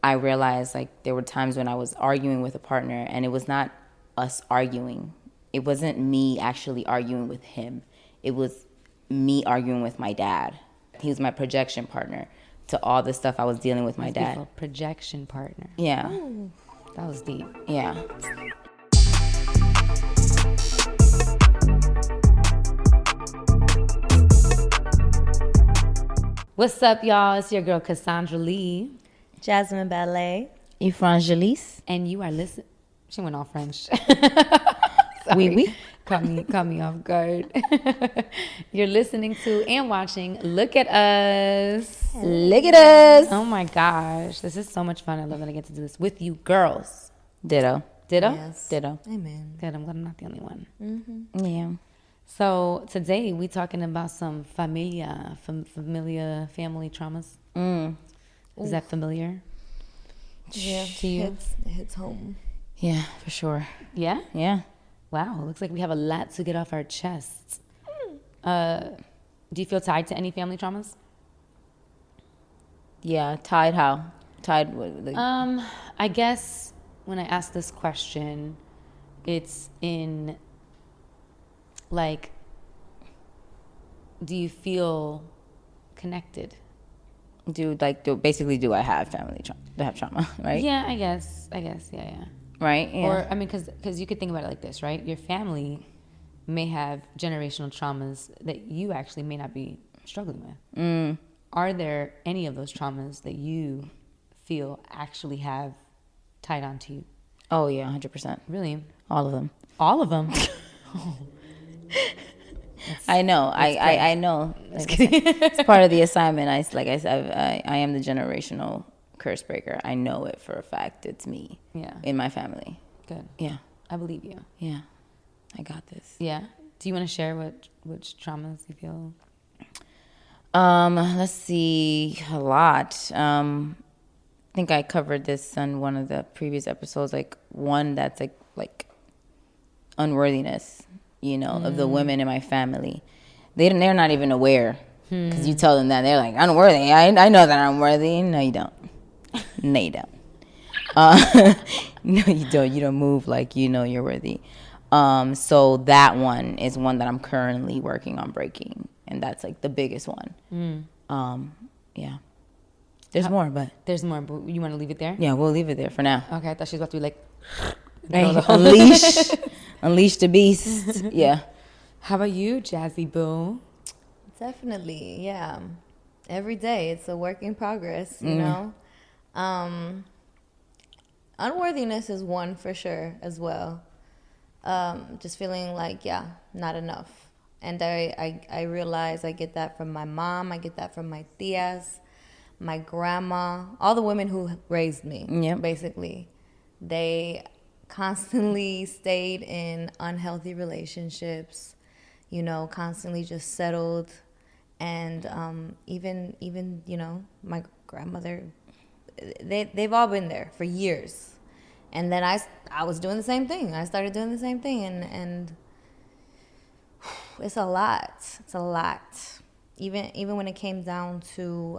I realized like there were times when I was arguing with a partner and it was not us arguing. It wasn't me actually arguing with him. It was me arguing with my dad. He was my projection partner to all the stuff I was dealing with my dad. Projection partner. Yeah. Ooh, that was deep. Yeah. What's up, y'all? It's your girl, Kassandra Lee. Jasmine Balais. Efrangeliz. And you are listening. She went all French. Oui. Caught me off guard. You're listening to and watching Look at Us. Look at us. Oh my gosh. This is so much fun. I love that I get to do this with you girls. Ditto. Yes. Ditto. Amen. Good. I'm glad I'm not the only one. Mm-hmm. Yeah. So today we talking about some family traumas. Is that familiar? Yeah. To you? It hits home. Yeah, for sure. Yeah? Yeah. Wow. Looks like we have a lot to get off our chests. Do you feel tied to any family traumas? Yeah. Tied how? Tied with the... I guess when I ask this question, it's in like, do you feel connected? do I have family trauma? Do I have trauma, right? Yeah, I guess, yeah. Right? Yeah. Or, I mean, because you could think about it like this, right? Your family may have generational traumas that you actually may not be struggling with. Are there any of those traumas that you feel actually have tied onto you? Oh, yeah, 100%. Really? All of them. All of them? I know. I know. It's part of the assignment. I am the generational curse breaker. I know it for a fact. It's me. Yeah. In my family. Good. Yeah. I believe you. Yeah. I got this. Yeah. Do you want to share which traumas you feel? Let's see. A lot. I think I covered this on one of the previous episodes. Like one that's like unworthiness, of the women in my family. They're not even aware because you tell them that they're like unworthy. I know that I'm worthy. No, you don't. No, you don't. No, you don't. You don't move like you're worthy. So that one is one that I'm currently working on breaking, and that's like the biggest one. Yeah. There's more, but you want to leave it there? Yeah, we'll leave it there for now. Okay, I thought she was about to be like, Right. Unleash the beast. Yeah. How about you, Jazzy Boo? Definitely, yeah. Every day, it's a work in progress, you know. Unworthiness is one for sure as well. Just feeling like, not enough. And I realize I get that from my mom. I get that from my tias, my grandma, all the women who raised me, basically. They constantly stayed in unhealthy relationships, constantly just settled. And even my grandmother, they've all been there for years. And then I was doing the same thing. I started doing the same thing, and it's a lot. It's a lot. Even when it came down to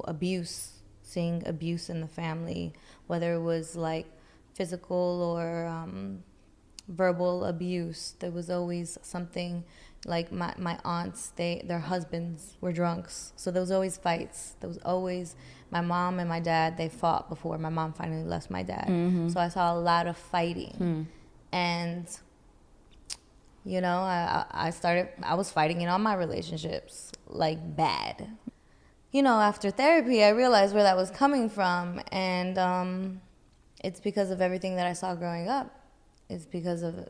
abuse, seeing abuse in the family, whether it was like physical or verbal abuse, there was always something. Like my aunts, their husbands were drunks, so there was always fights. There was always my mom and my dad. They fought before my mom finally left my dad. So I saw a lot of fighting, and I was fighting in all my relationships, like bad. After therapy, I realized where that was coming from, and it's because of everything that I saw growing up. It's because of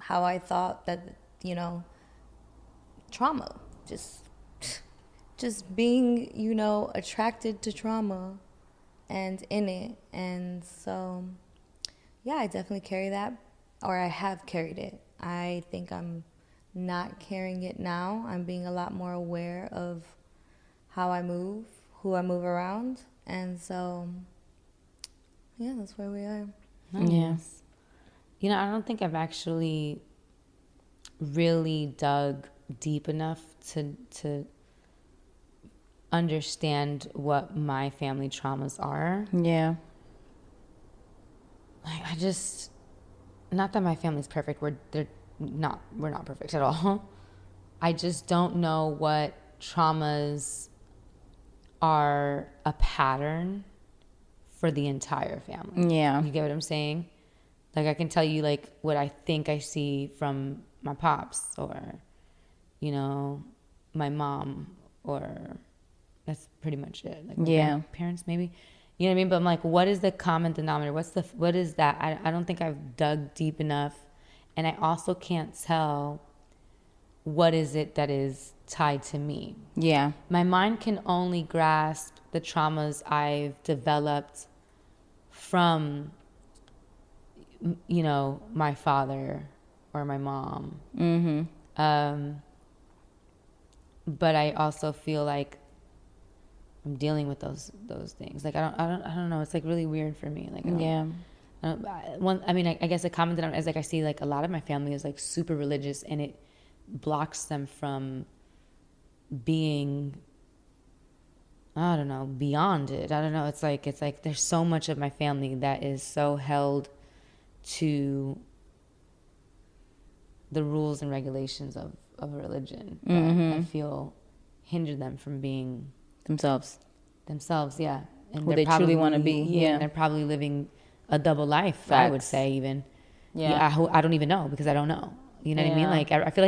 how I thought that trauma, just being, attracted to trauma and in it. And so, I definitely carry that, or I have carried it. I think I'm not carrying it now. I'm being a lot more aware of how I move, who I move around. And so, that's where we are. Nice. Yeah. I don't think I've actually really dug deep enough to understand what my family traumas are. Yeah. Like, I just, not that my family's perfect. We're not perfect at all. I just don't know what traumas are a pattern for the entire family. Yeah. You get what I'm saying? Like, I can tell you, like, what I think I see from my pops or, you know, my mom, or that's pretty much it. Like, my parents, maybe. You know what I mean? But I'm like, what is the common denominator? What is that? I don't think I've dug deep enough. And I also can't tell what is it that is tied to me. Yeah. My mind can only grasp the traumas I've developed from, you know, my father or my mom. Mm-hmm. But I also feel like I'm dealing with those things. Like, I don't know. It's like really weird for me. Like, I guess a common denominator is, like, I see like a lot of my family is like super religious, and it blocks them from being, I don't know, beyond it. I don't know. It's like there's so much of my family that is so held to the rules and regulations of a religion that I feel hinder them from being Themselves. Yeah. And Who they truly want to be. Yeah. And they're probably living a double life, Facts. I would say, even. Yeah. I don't even know, because I don't know. You know what I mean? Like, I feel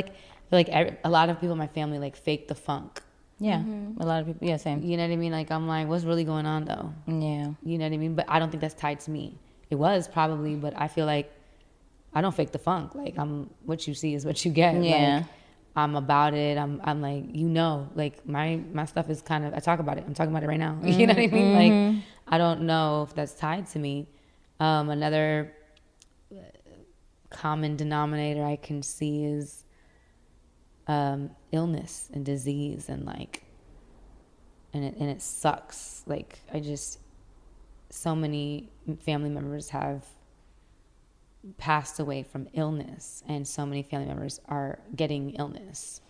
like a lot of people in my family, like, fake the funk. Yeah. Mm-hmm. A lot of people. Yeah, same. You know what I mean? Like, I'm like, what's really going on, though? Yeah. You know what I mean? But I don't think that's tied to me. It was probably, but I feel like I don't fake the funk. Like, what you see is what you get. Yeah. Like, I'm about it. I'm like, you know, like, my stuff is kind of, I talk about it. I'm talking about it right now. You know what I mean? Like, I don't know if that's tied to me. Another common denominator I can see is illness and disease, and like, and it sucks. Like, so many family members have passed away from illness, and so many family members are getting illness.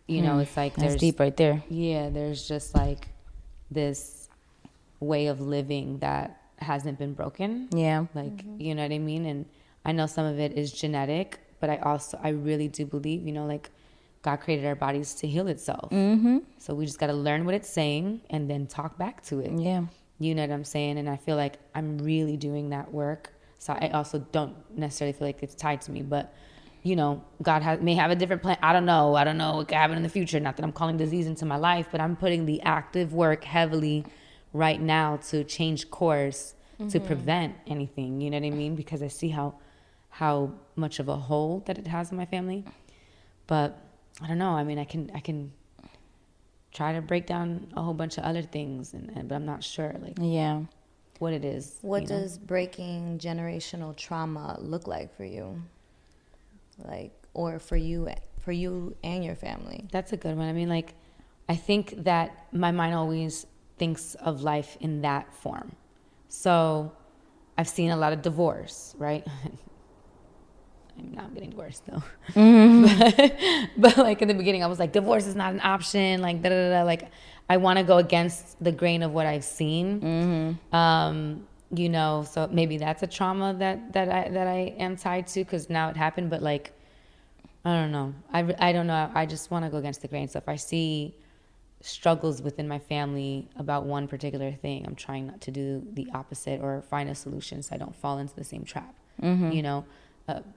You know, it's like, that's deep right there. Yeah, there's just like this way of living that hasn't been broken. Yeah. Like, you know what I mean? And I know some of it is genetic, but I really do believe, you know, like, God created our bodies to heal itself. Mm-hmm. So we just got to learn what it's saying and then talk back to it. Yeah. You know what I'm saying? And I feel like I'm really doing that work. So I also don't necessarily feel like it's tied to me, but, you know, God may have a different plan. I don't know what could happen in the future. Not that I'm calling disease into my life, but I'm putting the active work heavily right now to change course, to prevent anything. You know what I mean? Because I see how much of a hold that it has on my family. But I don't know. I mean, I can try to break down a whole bunch of other things, but I'm not sure, like, what it is. What does breaking generational trauma look like for you? Like, or for you and your family? That's a good one. I mean, like, I think that my mind always thinks of life in that form. So I've seen a lot of divorce, right? I'm not getting divorced though. But like, in the beginning, I was like, divorce is not an option. Like, like, I want to go against the grain of what I've seen. You know, so maybe that's a trauma that I am tied to, because now it happened. But like, I don't know. I don't know. I just want to go against the grain. So if I see struggles within my family about one particular thing, I'm trying not to do the opposite or find a solution so I don't fall into the same trap. You know.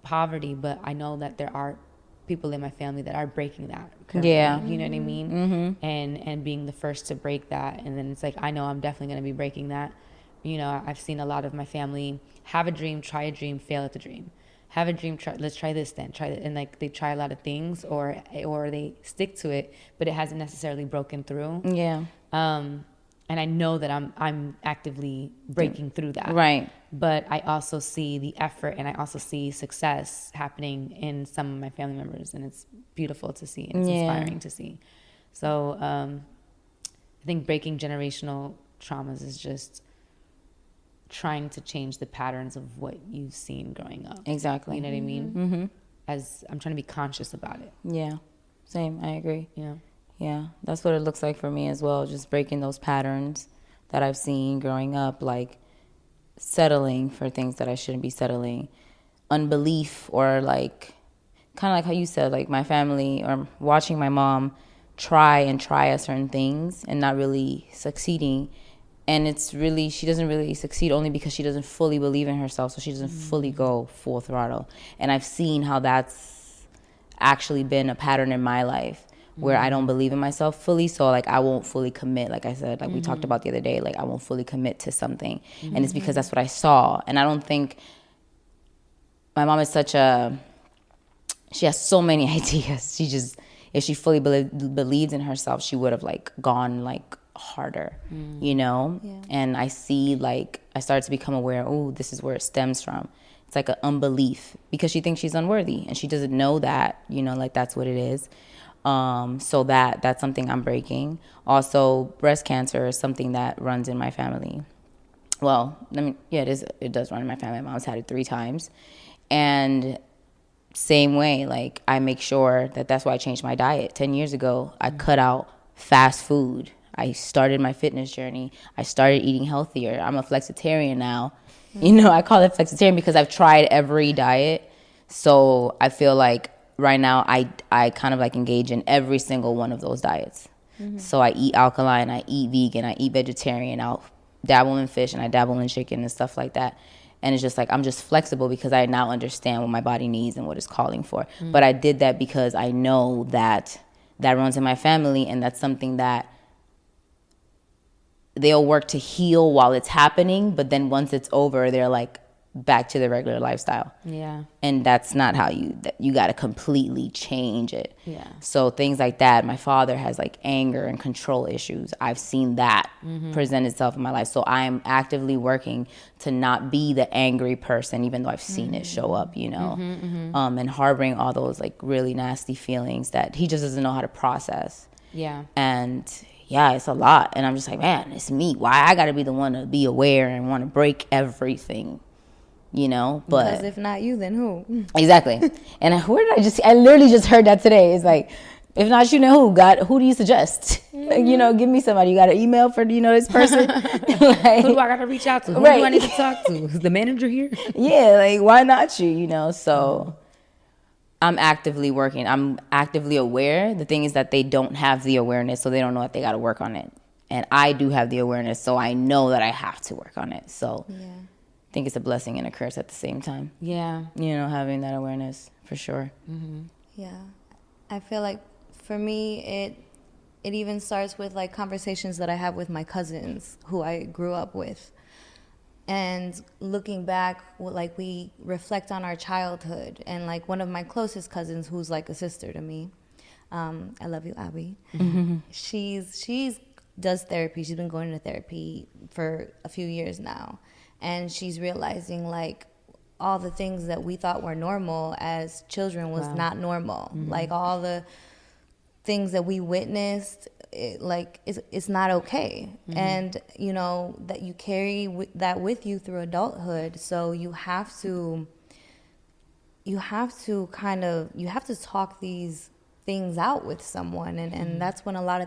Poverty, but I know that there are people in my family that are breaking that currently, you know what I mean? And being the first to break that, and then it's like, I know I'm definitely going to be breaking that. You know, I've seen a lot of my family have a dream, try a dream, fail at the dream, have a dream, let's try this, then try that, and like, they try a lot of things, or they stick to it, but it hasn't necessarily broken through. And I know that I'm actively breaking through that. Right. But I also see the effort, and I also see success happening in some of my family members, and it's beautiful to see, and it's inspiring to see. So I think breaking generational traumas is just trying to change the patterns of what you've seen growing up. Exactly. You know what I mean? Mm-hmm. As I'm trying to be conscious about it. Yeah. Same. I agree. Yeah. Yeah, that's what it looks like for me as well. Just breaking those patterns that I've seen growing up, like settling for things that I shouldn't be settling, unbelief, or like kind of like how you said, like my family or watching my mom try at certain things and not really succeeding. And it's really, she doesn't really succeed only because she doesn't fully believe in herself, so she doesn't fully go full throttle. And I've seen how that's actually been a pattern in my life where I don't believe in myself fully, so like I won't fully commit, like I said, like we talked about the other day, like I won't fully commit to something. And it's because that's what I saw. And I don't think, my mom is such a, she has so many ideas. She just, if she fully believed in herself, she would have like gone like harder, you know? Yeah. And I see, like, I started to become aware, oh, this is where it stems from. It's like an unbelief because she thinks she's unworthy and she doesn't know that, you know, like that's what it is. So that's something I'm breaking. Also, breast cancer is something that runs in my family. Well, I mean, yeah, it does run in my family. My mom's had it 3 times. And same way, like I make sure that's why I changed my diet. 10 years ago, I cut out fast food. I started my fitness journey. I started eating healthier. I'm a flexitarian now. You know, I call it flexitarian because I've tried every diet. So I feel like right now I kind of like engage in every single one of those diets. So I eat alkaline, I eat vegan, I eat vegetarian, I'll dabble in fish and I dabble in chicken and stuff like that. And it's just like I'm just flexible because I now understand what my body needs and what it's calling for. But I did that because I know that runs in my family, and that's something that they'll work to heal while it's happening, but then once it's over, they're like back to their regular lifestyle. Yeah. And that's not how you got to completely change it. Yeah. So things like that, my father has like anger and control issues. I've seen that present itself in my life. So I'm actively working to not be the angry person, even though I've seen it show up, you know, and harboring all those like really nasty feelings that he just doesn't know how to process. Yeah. And yeah, it's a lot. And I'm just like, man, it's me. Why I got to be the one to be aware and want to break everything, you know? But Because if not you, then who? exactly. And I literally just heard that today. It's like, if not you, then who? God, who do you suggest? Like, you know, give me somebody. You got an email for, you know, this person? Like, Who do I got to reach out to? Who Right. do I need to talk to? Is the manager here? yeah, like, why not you, you know? So I'm actively working. I'm actively aware. The thing is that they don't have the awareness, so they don't know that they got to work on it. And I do have the awareness, so I know that I have to work on it. So Yeah. I think it's a blessing and a curse at the same time. Yeah. You know, having that awareness, for sure. Yeah. I feel like for me, it even starts with like conversations that I have with my cousins who I grew up with. And looking back, like we reflect on our childhood, and like one of my closest cousins, who's like a sister to me, I love you, Abby. She's does therapy. She's been going to therapy for a few years now, and she's realizing like all the things that we thought were normal as children was not normal. Like all the things that we witnessed, it's not okay. And you know that you carry that with you through adulthood, so you have to talk these things out with someone, and that's when a lot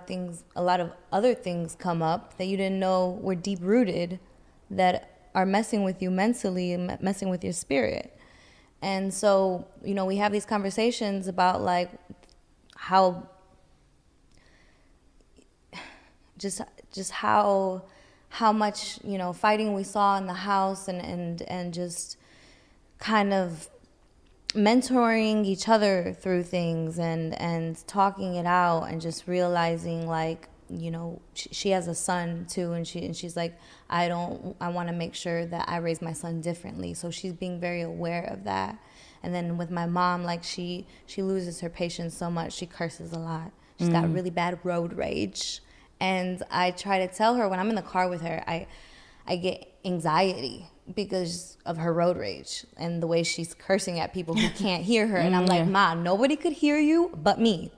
of other things come up that you didn't know were deep rooted, that are messing with you mentally and messing with your spirit. And so, you know, we have these conversations about like how just how much, you know, fighting we saw in the house, and just kind of mentoring each other through things, and talking it out, and just realizing like, you know, she has a son too, and she's like, I want to make sure that I raise my son differently. So she's being very aware of that. And then with my mom, like she loses her patience so much, she curses a lot. She's got really bad road rage. And I try to tell her when I'm in the car with her, I get anxiety because of her road rage and the way she's cursing at people who can't hear her. And I'm like, Ma, nobody could hear you but me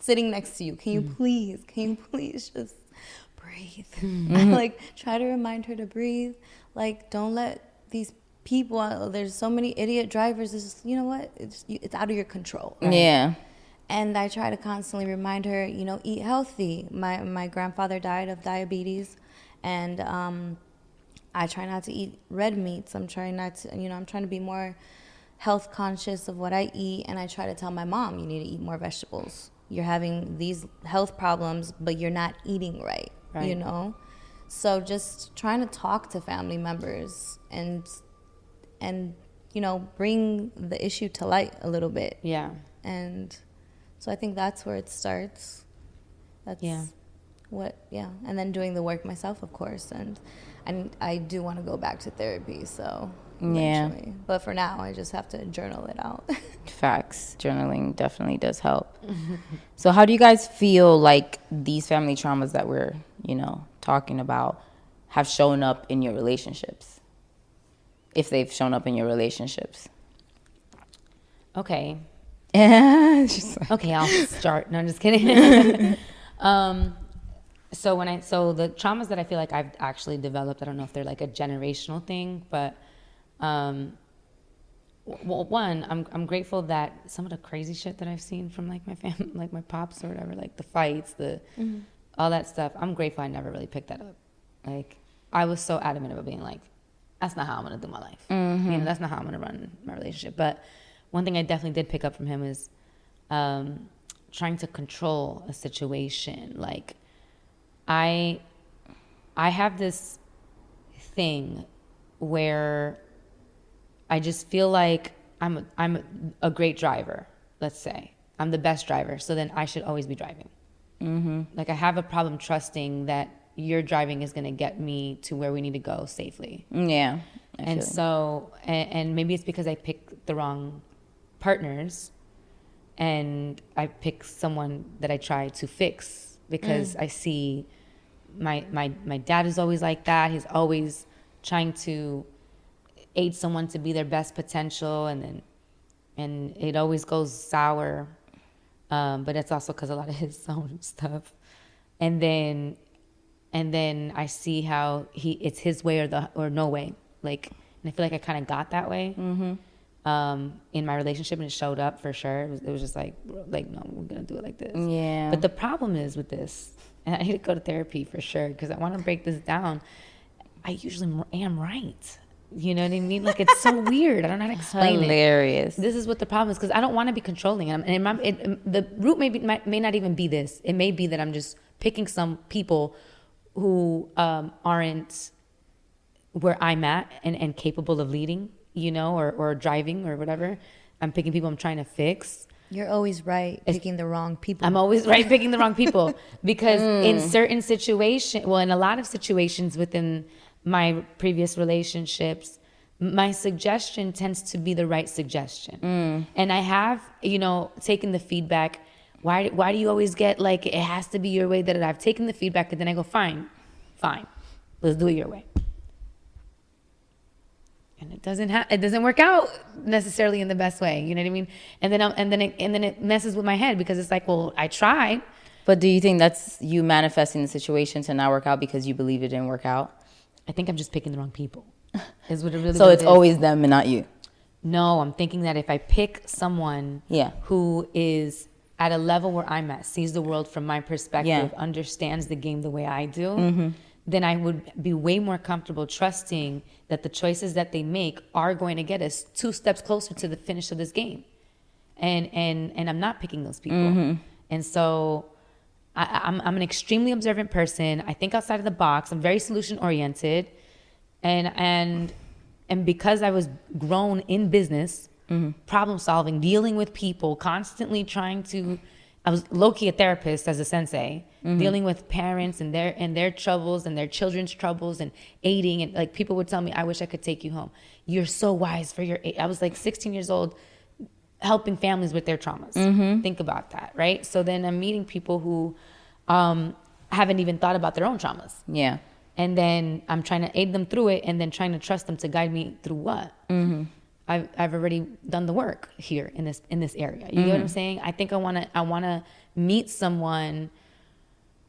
sitting next to you. Can you please just breathe? I like try to remind her to breathe. Like, don't let these people, there's so many idiot drivers. It's just, you know what? It's out of your control. Right? Yeah. And I try to constantly remind her, you know, eat healthy. My grandfather died of diabetes, and I try not to eat red meats. I'm trying not to, you know, I'm trying to be more health conscious of what I eat. And I try to tell my mom, you need to eat more vegetables. You're having these health problems, but you're not eating right. You know? So just trying to talk to family members and you know, bring the issue to light a little bit. Yeah. And so I think that's where it starts. That's and then doing the work myself, of course. And I do want to go back to therapy, so eventually. But for now, I just have to journal it out. Facts. Journaling definitely does help. So how do you guys feel like these family traumas that we're, you know, talking about have shown up in your relationships? If they've shown up in your relationships. Okay. Okay, I'll start. No, I'm just kidding. So the traumas that I feel like I've actually developed, I don't know if they're like a generational thing, but well, one, I'm grateful that some of the crazy shit that I've seen from like my family, like my pops or whatever, like the fights, all that stuff, I'm grateful I never really picked that up. Like, I was so adamant about being like, that's not how I'm going to do my life. You know, that's not how I'm going to run my relationship. But one thing I definitely did pick up from him is trying to control a situation. Like, I have this thing where I just feel like I'm a great driver, let's say. I'm the best driver, so then I should always be driving. Like, I have a problem trusting that your driving is going to get me to where we need to go safely. Yeah. And so, and maybe it's because I picked the wrong partners, and I picked someone that I try to fix because I see my dad is always like that. He's always trying to aid someone to be their best potential, and it always goes sour. But it's also because a lot of his own stuff. And then I see how it's his way or no way. Like, and I feel like I kind of got that way in my relationship, and it showed up for sure. It was just like no, we're gonna do it like this. Yeah. But the problem is with this, and I need to go to therapy for sure because I want to break this down. I usually am right. You know what I mean? Like, it's so weird. I don't know how to explain Hilarious. This is what the problem is, because I don't want to be controlling. The root may not even be this. It may be that I'm just picking some people who aren't where I'm at and capable of leading, you know, or driving or whatever. I'm picking people I'm trying to fix. You're always right picking the wrong people. I'm always right picking the wrong people because in certain situations, well, in a lot of situations within my previous relationships, my suggestion tends to be the right suggestion. And I have, you know, taken the feedback. Why do you always get like, it has to be your way? That I've taken the feedback and then I go, fine, let's do it your way. And it doesn't work out necessarily in the best way. You know what I mean? And then it messes with my head because it's like, well, I tried. But do you think that's you manifesting the situation to not work out because you believe it didn't work out? I think I'm just picking the wrong people. Is what it really So it's is. always them and not you. No, I'm thinking that if I pick someone who is at a level where I'm at, sees the world from my perspective, understands the game the way I do, then I would be way more comfortable trusting that the choices that they make are going to get us 2 steps closer to the finish of this game. And I'm not picking those people. And so I'm an extremely observant person. I think outside of the box. I'm very solution oriented. And because I was grown in business, problem solving, dealing with people, constantly I was low-key a therapist as a sensei, dealing with parents and their troubles and their children's troubles and aiding. And like, people would tell me, I wish I could take you home. You're so wise for your age. I was like 16 years old, helping families with their traumas. Think about that, right? So then I'm meeting people who haven't even thought about their own traumas. Yeah. And then I'm trying to aid them through it, and then trying to trust them to guide me through what? I've already done the work here in this area. You know what I'm saying? I think I wanna meet someone.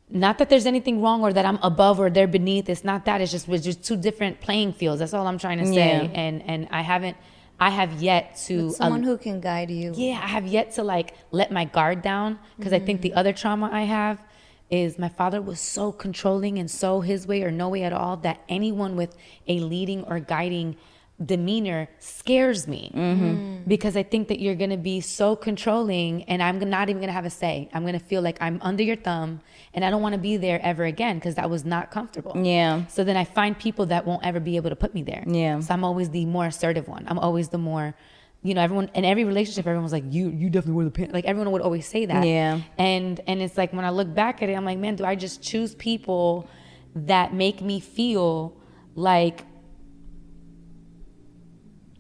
Not that there's anything wrong or that I'm above or they're beneath. It's not that. It's just we're just 2 different playing fields. That's all I'm trying to say. And I haven't. I have yet to... With someone who can guide you. Yeah, I have yet to like let my guard down, because I think the other trauma I have is my father was so controlling and so his way or no way at all that anyone with a leading or guiding demeanor scares me, because I think that you're going to be so controlling and I'm not even going to have a say. I'm going to feel like I'm under your thumb and I don't want to be there ever again, because that was not comfortable. Yeah. So then I find people that won't ever be able to put me there. Yeah. So I'm always the more assertive one. I'm always the more, you know, everyone in every relationship, everyone's like, you definitely wear the pants. Like everyone would always say that. Yeah. And it's like, when I look back at it, I'm like, man, do I just choose people that make me feel like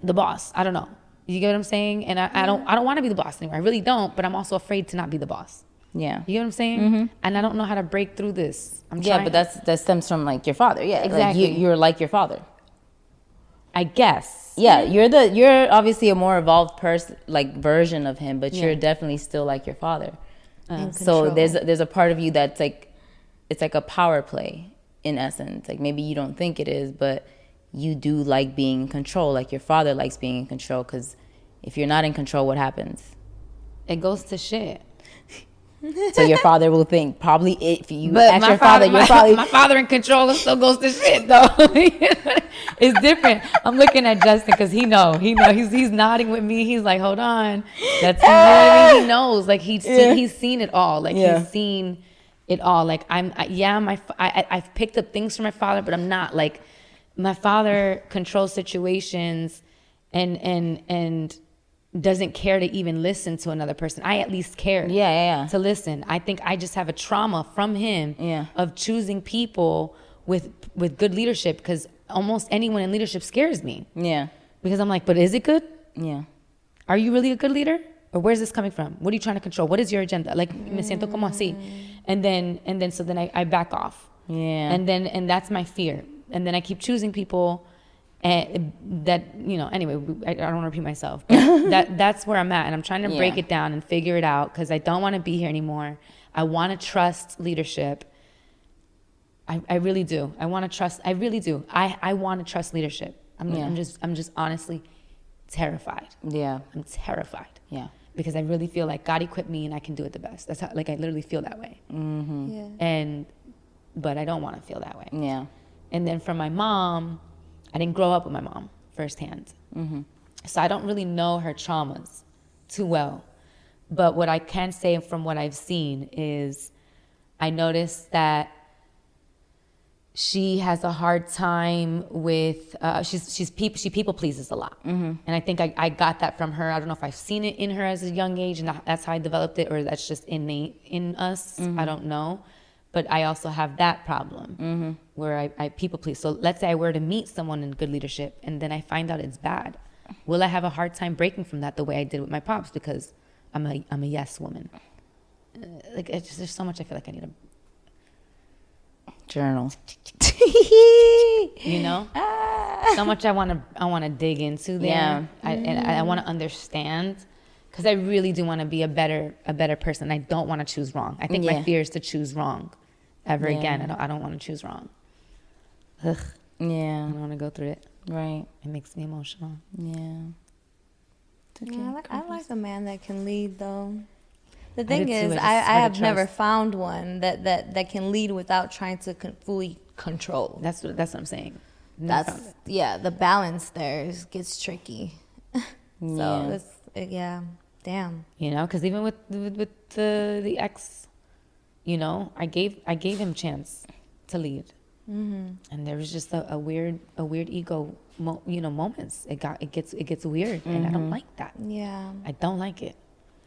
the boss? I don't know. You get what I'm saying? And I don't want to be the boss anymore. I really don't, but I'm also afraid to not be the boss. Yeah. You get what I'm saying? And I don't know how to break through this. I'm trying. Yeah, but that stems from like your father. Yeah. Exactly. Like you're like your father. I guess. Yeah, you're obviously a more evolved person, like version of him, but you're definitely still like your father. So there's a part of you that's like, it's like a power play in essence. Like maybe you don't think it is, but you do like being in control. Like your father likes being in control, because if you're not in control, what happens? It goes to shit. So your father will think probably if you ask your father, you're probably my father in control still goes to shit though. It's different. I'm looking at Justin because he know he's nodding with me. He's like, hold on, that's, you know what I mean? He knows, like he's seen it all. Like he's seen it all. Like I've picked up things from my father, but I'm not like, my father controls situations and doesn't care to even listen to another person. I at least care to listen. I think I just have a trauma from him of choosing people with good leadership, because almost anyone in leadership scares me. Yeah. Because I'm like, but is it good? Yeah. Are you really a good leader? Or where's this coming from? What are you trying to control? What is your agenda? Like, me siento como así. And then so I back off. Yeah. And that's my fear. And then I keep choosing people that, you know, anyway, I don't want to repeat myself. But that's where I'm at. And I'm trying to break it down and figure it out, because I don't want to be here anymore. I want to trust leadership. I really do. I want to trust. I really do. I want to trust leadership. I'm just honestly terrified. Yeah. I'm terrified. Yeah. Because I really feel like God equipped me and I can do it the best. That's how, like, I literally feel that way. Mm-hmm. Yeah. But I don't want to feel that way. Yeah. And then from my mom, I didn't grow up with my mom firsthand. Mm-hmm. So I don't really know her traumas too well. But what I can say from what I've seen is I noticed that she has a hard time with, she people pleases a lot. Mm-hmm. And I think I got that from her. I don't know if I've seen it in her as a young age and that's how I developed it, or that's just innate in us. Mm-hmm. I don't know. But I also have that problem where I people please. So let's say I were to meet someone in good leadership and then I find out it's bad. Will I have a hard time breaking from that the way I did with my pops, because I'm a yes woman? Like it's just, there's so much I feel like I need a journal. You know, so much I want to dig into there. Yeah. I want to understand, because I really do want to be a better person. I don't want to choose wrong. I think my fear is to choose wrong ever again. I don't want to choose wrong. Ugh. Yeah. I don't want to go through it. Right. It makes me emotional. Yeah. Okay. Yeah, I like a man that can lead, though. The thing is, I have never found one that can lead without trying to fully control. That's what I'm saying. The balance there gets tricky. So damn. You know, because even with the ex, you know, I gave him chance to lead, and there was just a weird ego, moments. It gets weird, and I don't like that. Yeah, I don't like it.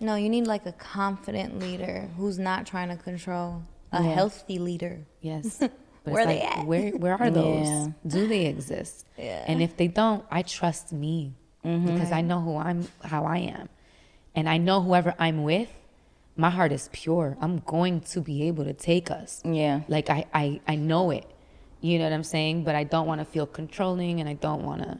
No, you need like a confident leader who's not trying to control. A healthy leader. Yes. But where they at? Where are those? Yeah. Do they exist? Yeah. And if they don't, I trust me, because I know how I am. And I know whoever I'm with, my heart is pure. I'm going to be able to take us. Yeah. Like I know it. You know what I'm saying? But I don't want to feel controlling, and I don't want to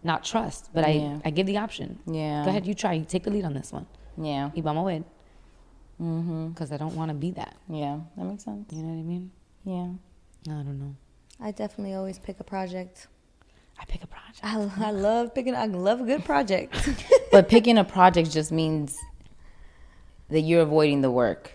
not trust. But I give the option. Yeah. Go ahead, you try. You take the lead on this one. Yeah. Y vamos a ver. Because I don't want to be that. Yeah, that makes sense. You know what I mean? Yeah. I don't know. I definitely always pick a project. I pick a project. I love a good project. But picking a project just means that you're avoiding the work.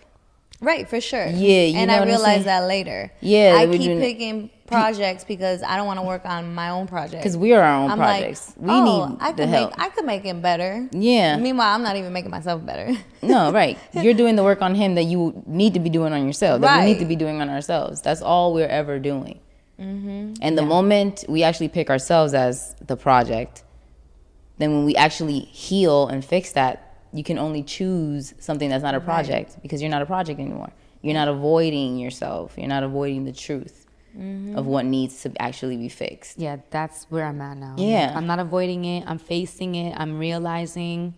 Right, for sure. Yeah, you and know I what I'm realized saying? that later. Yeah, I we keep do- picking projects because I don't want to work on my own project. Because we are our own I'm projects. like, We need the help. I could make it better. Yeah. Meanwhile, I'm not even making myself better. No, right. You're doing the work on him that you need to be doing on yourself. That we need to Right. be doing on ourselves. That's all we're ever doing. And the moment we actually pick ourselves as the project, then when we actually heal and fix that, you can only choose something that's not a project because you're not a project anymore. You're not avoiding yourself. You're not avoiding the truth of what needs to actually be fixed. Yeah, that's where I'm at now. Yeah. I'm not avoiding it. I'm facing it. I'm realizing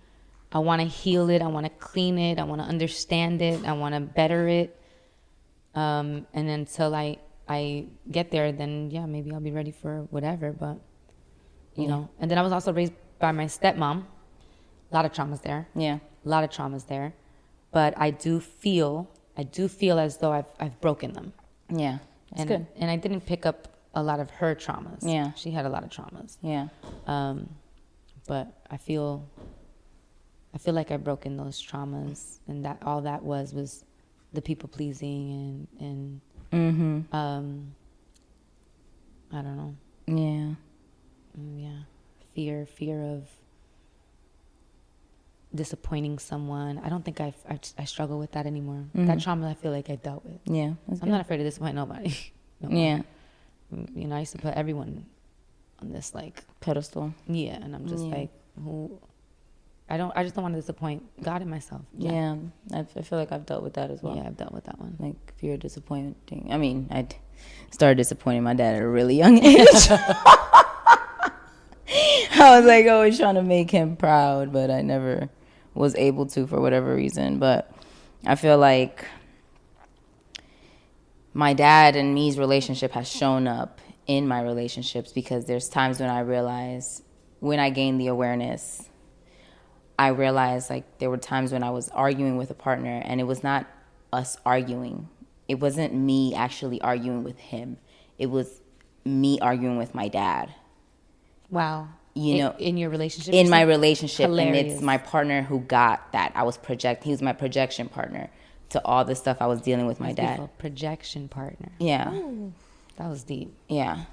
I want to heal it. I want to clean it. I want to understand it. I want to better it. And until I get there, then yeah, maybe I'll be ready for whatever. But, you know, and then I was also raised by my stepmom. A lot of traumas there. Yeah. A lot of traumas there. But I do feel as though I've broken them. Yeah. That's good. And I didn't pick up a lot of her traumas. Yeah. She had a lot of traumas. Yeah. But I feel like I've broken those traumas, and that all that was the people pleasing and I don't know. Yeah. Yeah. Fear of disappointing someone. I don't think I struggle with that anymore. That trauma I feel like I dealt with. Yeah. I'm not afraid to disappoint nobody. No more. Yeah. You know, I used to put everyone on this like Pedestal. yeah, and I'm just like who I just don't want to disappoint God and myself. Yeah. I feel like I've dealt with that as well. Yeah, I've dealt with that one. Like fear of disappointing. I mean, I started disappointing my dad at a really young age. I was like always trying to make him proud, but I never was able to for whatever reason. But I feel like my dad and me's relationship has shown up in my relationships because there's times when I realize, when I gained the awareness, I realized like there were times when I was arguing with a partner and it was not us arguing. It wasn't me actually arguing with him. It was me arguing with my dad. Wow. You know, in your relationship? in my relationship. Hilarious. And it's my partner who got that. He was my projection partner to all the stuff I was dealing with my dad. Projection partner. Yeah. Ooh, that was deep. Yeah.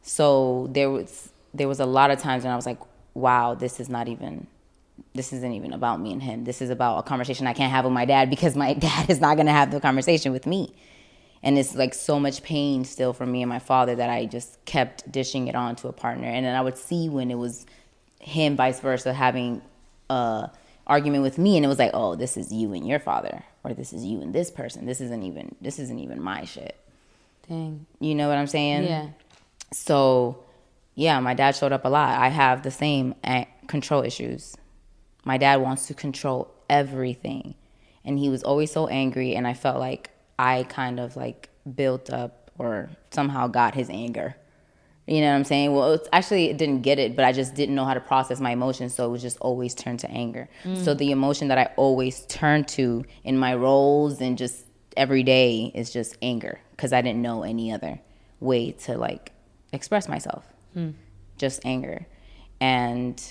So there was a lot of times when I was like, wow, this isn't even about me and him. This is about a conversation I can't have with my dad because my dad is not going to have the conversation with me. And it's like so much pain still from me and my father that I just kept dishing it on to a partner. And then I would see when it was him, vice versa, having a argument with me, and it was like, oh, this is you and your father, or this is you and this person. This isn't even my shit. Dang. You know what I'm saying? Yeah. So, yeah, my dad showed up a lot. I have the same control issues. My dad wants to control everything. And he was always so angry, and I felt like I kind of like built up or somehow got his anger. You know what I'm saying? Well, it didn't get it, but I just didn't know how to process my emotions, so it was just always turned to anger. So the emotion that I always turn to in my roles and just every day is just anger, because I didn't know any other way to like express myself. Just anger. And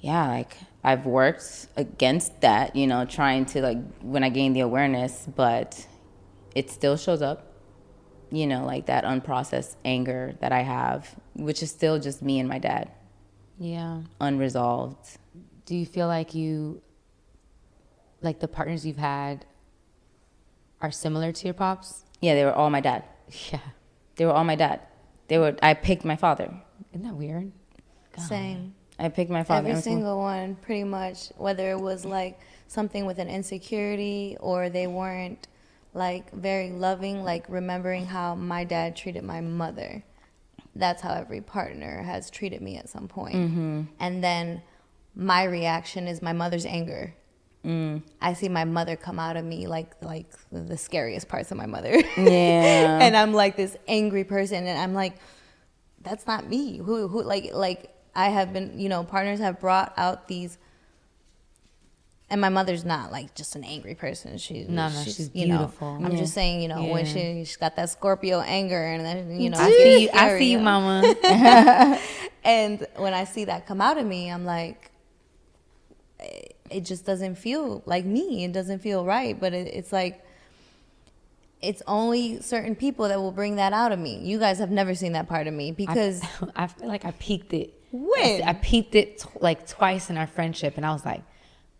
yeah, like I've worked against that, you know, trying to like when I gained the awareness, but it still shows up. You know, like that unprocessed anger that I have, which is still just me and my dad. Yeah. Unresolved. Do you feel like the partners you've had are similar to your pops? Yeah, they were all my dad. Yeah. They were all my dad. I picked my father. Isn't that weird? God. Same. I picked my father. Every single one, pretty much, whether it was like something with an insecurity or they weren't like very loving, like remembering how my dad treated my mother. That's how every partner has treated me at some point. And then my reaction is my mother's anger. I see my mother come out of me like the scariest parts of my mother. Yeah. And I'm like this angry person, and I'm like, that's not me. Who like I have been, you know, partners have brought out these and my mother's not like just an angry person. She's beautiful. I'm just saying, when she's got that Scorpio anger, and then I see you, mama. And when I see that come out of me, I'm like, it just doesn't feel like me. It doesn't feel right. But it's like, it's only certain people that will bring that out of me. You guys have never seen that part of me because I feel like I peaked it. When? I peaked it like twice in our friendship, and I was like,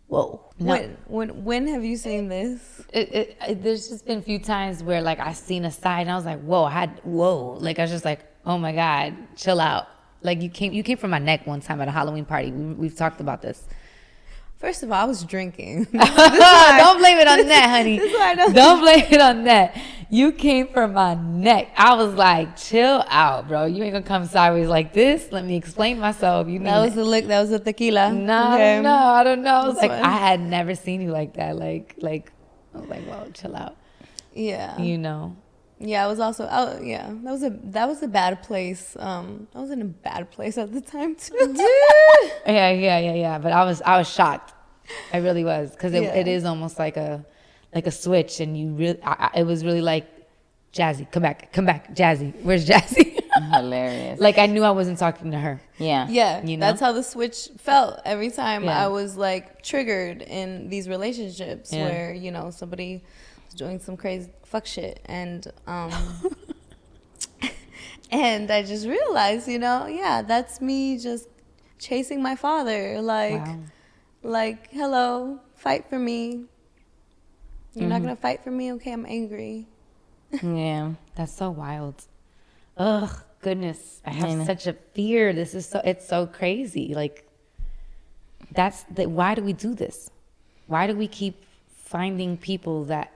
whoa. No. When have you seen this? There's just been a few times where like I seen a side and I was like, whoa. Like I was just like, oh my God, chill out. Like you came from my neck one time at a Halloween party. We've talked about this. First of all, I was drinking. Don't blame it on that, honey. Don't blame it on that. You came from my neck. I was like, chill out, bro. You ain't gonna come sideways like this. Let me explain myself. That was the lick. That was the tequila. No, okay. I don't know. I was like, I had never seen you like that. Like I was like, whoa, chill out. Yeah. Yeah, I was also. Oh, yeah. That was a bad place. I was in a bad place at the time too. Yeah. But I was shocked. I really was, because it is almost like a switch, and you really. It was really like, Jazzy, come back, Jazzy. Where's Jazzy? Hilarious. Like I knew I wasn't talking to her. Yeah. That's how the switch felt every time I was like triggered in these relationships where somebody was doing some crazy fuck shit, and and I just realized, that's me just chasing my father. Like, hello, fight for me. You're not gonna fight for me? Okay, I'm angry. Yeah, that's so wild. Ugh, goodness, I have such a fear. It's so crazy. Like, why do we do this? Why do we keep finding people that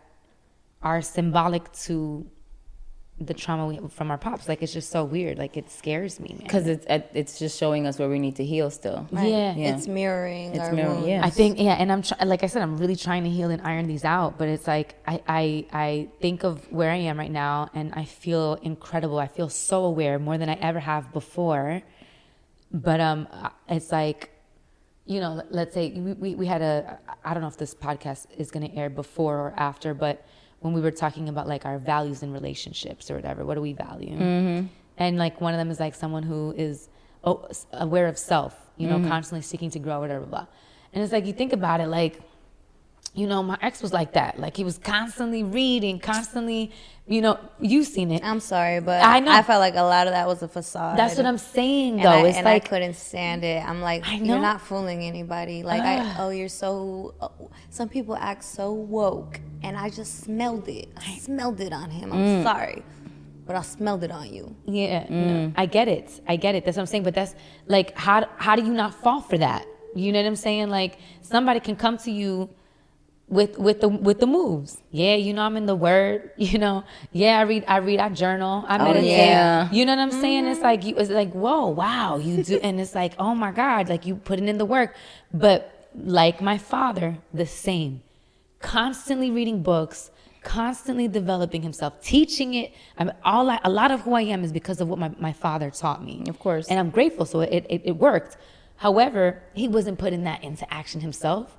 are symbolic to the trauma we have from our pops? Like, it's just so weird. Like, it scares me, because it's just showing us where we need to heal still. Right. Yeah, it's mirroring our wounds. I think, and like I said, I'm really trying to heal and iron these out, but it's like I think of where I am right now, and I feel incredible. I feel so aware, more than I ever have before. But it's like, let's say we had I don't know if this podcast is going to air before or after, but when we were talking about like our values in relationships or whatever, what do we value? Mm-hmm. And like one of them is like someone who is aware of self, constantly seeking to grow, whatever, blah. And it's like, you think about it, like, my ex was like that. Like, he was constantly reading, constantly, you've seen it. I'm sorry, but I know. I felt like a lot of that was a facade. That's what I'm saying, though. I couldn't stand it. I'm like, you're not fooling anybody. Like, you're so, some people act so woke, and I just smelled it. I smelled it on him. I'm sorry, but I smelled it on you. Yeah, no, I get it. That's what I'm saying. But that's like, how do you not fall for that? You know what I'm saying? Like, somebody can come to you with the moves. Yeah, I'm in the Word. Yeah, I read, I journal, I meditate. Yeah. You know what I'm saying? It's like whoa, wow, you do, and it's like, oh my God, like you putting in the work. But like my father, the same, constantly reading books, constantly developing himself, teaching it. A lot of who I am is because of what my father taught me. Of course, and I'm grateful. So it worked. However, he wasn't putting that into action himself.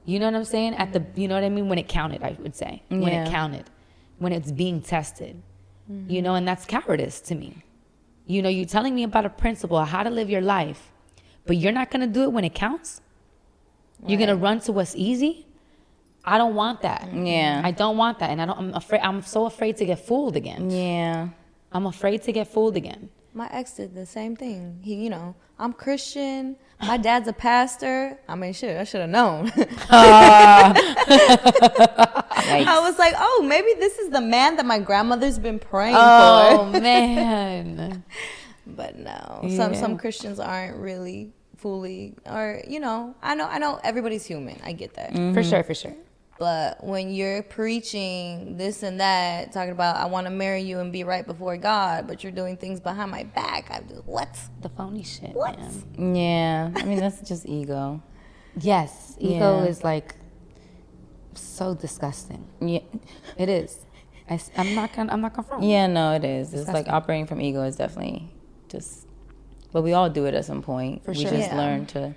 You know what I'm saying? You know what I mean? When it counted, I would say. When it counted. When it's being tested. Mm-hmm. And that's cowardice to me. You're telling me about a principle, how to live your life, but you're not going to do it when it counts? Right. You're going to run to what's easy? I don't want that. Yeah. I don't want that. And I'm so afraid to get fooled again. Yeah. I'm afraid to get fooled again. My ex did the same thing. He, I'm Christian. My dad's a pastor. I mean, shit, I should have known. I was like, oh, maybe this is the man that my grandmother's been praying for. Oh, man. But no, some Christians aren't really fully, or, I know everybody's human. I get that. Mm-hmm. For sure. But when you're preaching this and that, talking about, I want to marry you and be right before God, but you're doing things behind my back, I'm just, what? The phony shit, what? Man. Yeah. I mean, that's just ego. Yes. Ego is like so disgusting. Yeah. It is. I'm not gonna front. Yeah, no, it is. It's like operating from ego is definitely just, but we all do it at some point. For we sure. just learn to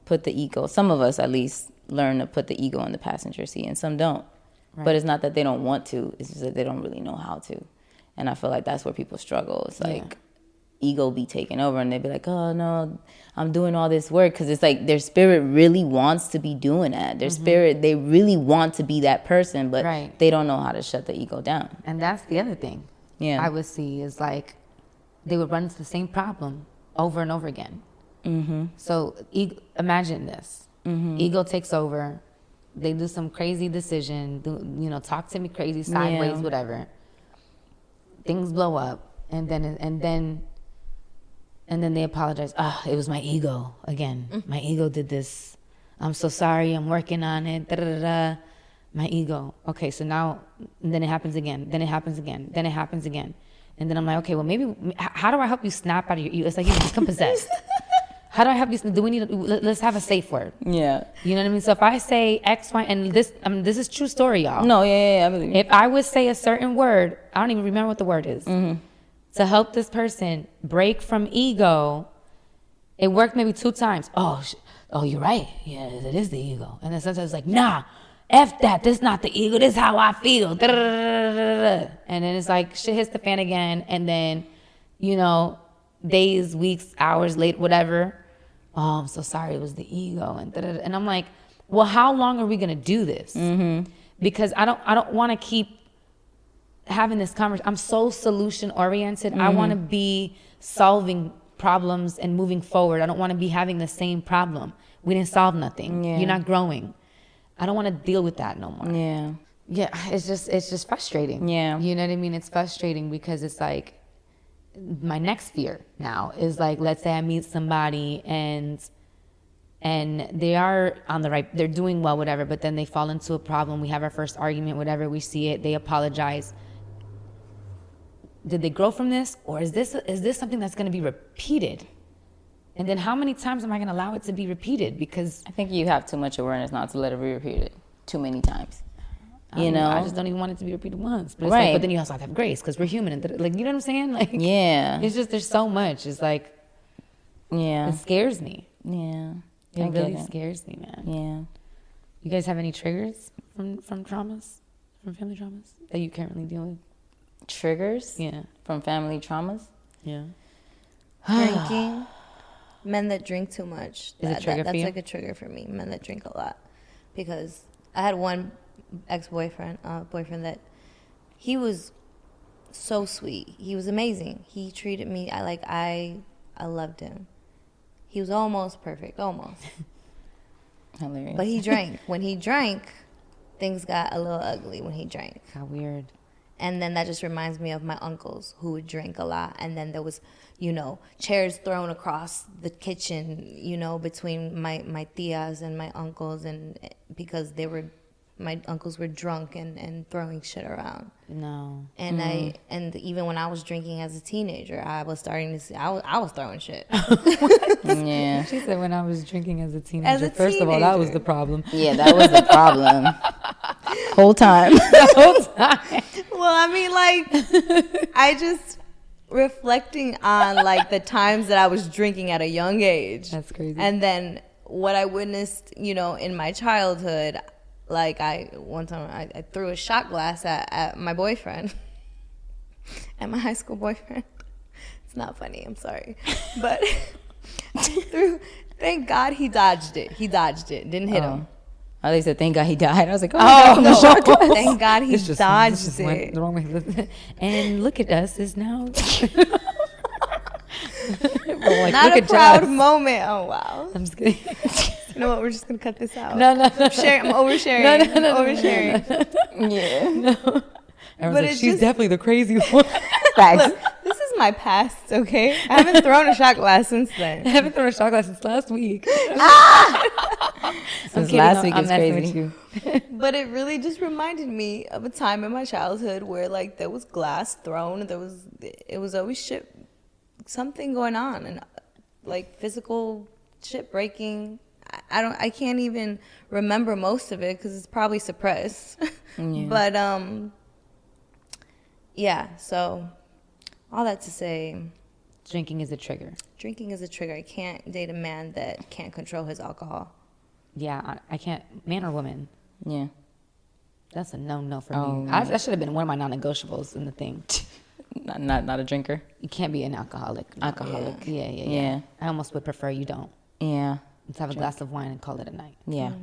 put the ego, some of us at least, learn to put the ego in the passenger seat, and some don't. Right. But it's not that they don't want to. It's just that they don't really know how to. And I feel like that's where people struggle. It's like ego be taking over, and they be like, oh, no, I'm doing all this work. Because it's like their spirit really wants to be doing that. Their spirit, they really want to be that person, but they don't know how to shut the ego down. And that's the other thing I would see is like they would run into the same problem over and over again. Mm-hmm. So imagine this. Mm-hmm. Ego takes over. They do some crazy decision, talk to me crazy, sideways, whatever. Things blow up, and then they apologize. It was my ego again. My ego did this. I'm so sorry. I'm working on it. Da, da, da, da. My ego. Okay, so now, and then it happens again. Then it happens again. Then it happens again. And then I'm like, okay, well, maybe, how do I help you snap out of your ego? It's like you become possessed. How do I help you? Do we need? Let's have a safe word. Yeah. You know what I mean? So if I say X, Y, and this, this is true story, y'all. No, yeah. I believe if I would say a certain word, I don't even remember what the word is. Mm-hmm. To help this person break from ego, it worked maybe 2 times. Oh, you're right. Yeah, it is the ego. And then sometimes it's like, nah, F that. This is not the ego. This is how I feel. Da-da-da-da-da-da. And then it's like shit hits the fan again. And then, days, weeks, hours late, whatever. Oh, I'm so sorry. It was the ego. And I'm like, well, how long are we going to do this? Mm-hmm. Because I don't want to keep having this conversation. I'm so solution oriented. I want to be solving problems and moving forward. I don't want to be having the same problem. We didn't solve nothing. Yeah. You're not growing. I don't want to deal with that no more. Yeah. Yeah. It's just frustrating. Yeah. You know what I mean? It's frustrating because it's like my next fear now is like, let's say I meet somebody and they are on the right, they're doing well, whatever, but then they fall into a problem. We have our first argument, whatever, we see it, they apologize. Did they grow from this? Or is this something that's going to be repeated? And then how many times am I going to allow it to be repeated? Because I think you have too much awareness not to let it be repeated too many times. I just don't even want it to be repeated once. But it's like, but then you also have to have grace because we're human. And like, you know what I'm saying? Like, it's just, there's so much. It's like, it scares me. Yeah. It really scares me, man. Yeah. You guys have any triggers from traumas, from family traumas that you currently deal with? Triggers? Yeah. From family traumas? Yeah. Drinking. Men that drink too much. Is a trigger for you? That's like a trigger for me. Men that drink a lot. Because I had one boyfriend that he was so sweet. He was amazing. He treated me I loved him. He was almost perfect, almost. Hilarious. But he drank. When he drank, things got a little ugly when he drank. How weird. And then that just reminds me of my uncles who would drink a lot. And then there was, chairs thrown across the kitchen, between my tias and my uncles, and because my uncles were drunk and throwing shit around. No. And and even when I was drinking as a teenager, I was starting to see, I was throwing shit. Yeah. She said when I was drinking as a teenager. First of all, that was the problem. Yeah, that was the problem. Whole time. The whole time. Well, I mean, I just reflecting on the times that I was drinking at a young age. That's crazy. And then what I witnessed, in my childhood. One time I threw a shot glass at my boyfriend, at my high school boyfriend. It's not funny, I'm sorry. But thank God he dodged it. Didn't hit him. At least thank God he died. I was like, no. Thank God he dodged it. Went the wrong way. And look at us, is now. Not a proud moment. Oh, wow. I'm just kidding. You know what? We're just gonna cut this out. No. I'm oversharing. No. Oversharing. Yeah. No. But she's definitely the crazy one. Look, this is my past, okay? I haven't thrown a shot glass since then. I haven't thrown a shot glass since last week. Since last week is crazy. But it really just reminded me of a time in my childhood where there was glass thrown. It was always something going on, and physical shit breaking. I can't even remember most of it because it's probably suppressed. Yeah. But so all that to say, drinking is a trigger. I can't date a man that can't control his alcohol. Yeah, I can't. Man or woman? Yeah. That's a no for Oh, me. That should have been one of my non-negotiables in the thing. Not a drinker. You can't be an alcoholic. No. Alcoholic. Yeah. I almost would prefer you don't. Yeah. Let's have a glass of wine and call it a night. Yeah.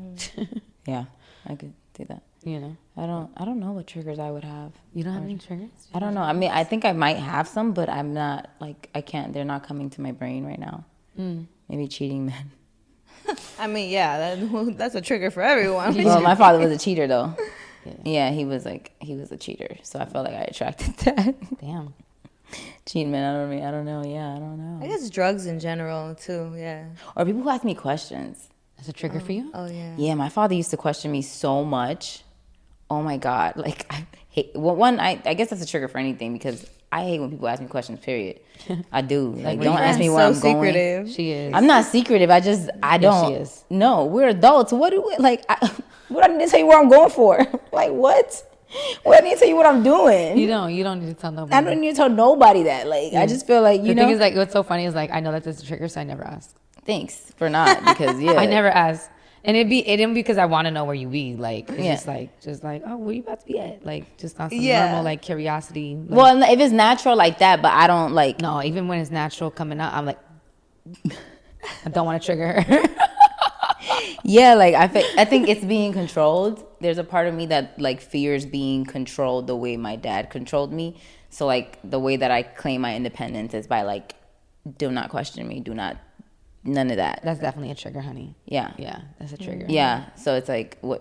Yeah. I could do that. You know? I don't know what triggers I would have. You don't have any triggers? I don't know. I mean, I think I might have some, but I'm not, like, I can't, they're not coming to my brain right now. Maybe cheating men. I mean, yeah, that's a trigger for everyone. Well, my father was a cheater, though. Yeah, he was a cheater. So I felt like I attracted that. Damn. Cheating men, I don't know. Yeah, I don't know. I guess drugs in general, too, yeah. Or people who ask me questions. That's a trigger for you? Oh, yeah. Yeah, my father used to question me so much. Oh my God. Like, I hate, well, one, I guess that's a trigger for anything because I hate when people ask me questions, period. I do. Like, don't ask me where I'm secretive. going. She is. I'm not secretive. I don't. She is. No, we're adults. What do we, like, what I need to tell you where I'm going for? Like, what? What I need to tell you what I'm doing? You don't need to tell nobody. I don't need to tell nobody that. Like, I just feel like, the thing is, like, what's so funny is, like, I know that this is a trigger, so I never ask. Thanks for not, because, yeah. I never ask. And it didn't because I want to know where you be. Like, it's just like, oh, where you about to be at? Like, just on some normal, like, curiosity. Like, well, if it's natural like that, but I don't, like. No, even when it's natural coming out, I'm like, I don't want to trigger her. Yeah, like, I think it's being controlled. There's a part of me that, like, fears being controlled the way my dad controlled me. So, like, the way that I claim my independence is by, like, do not question me. None of that. That's definitely a trigger, honey. Yeah. Yeah, that's a trigger. Yeah. So it's like, what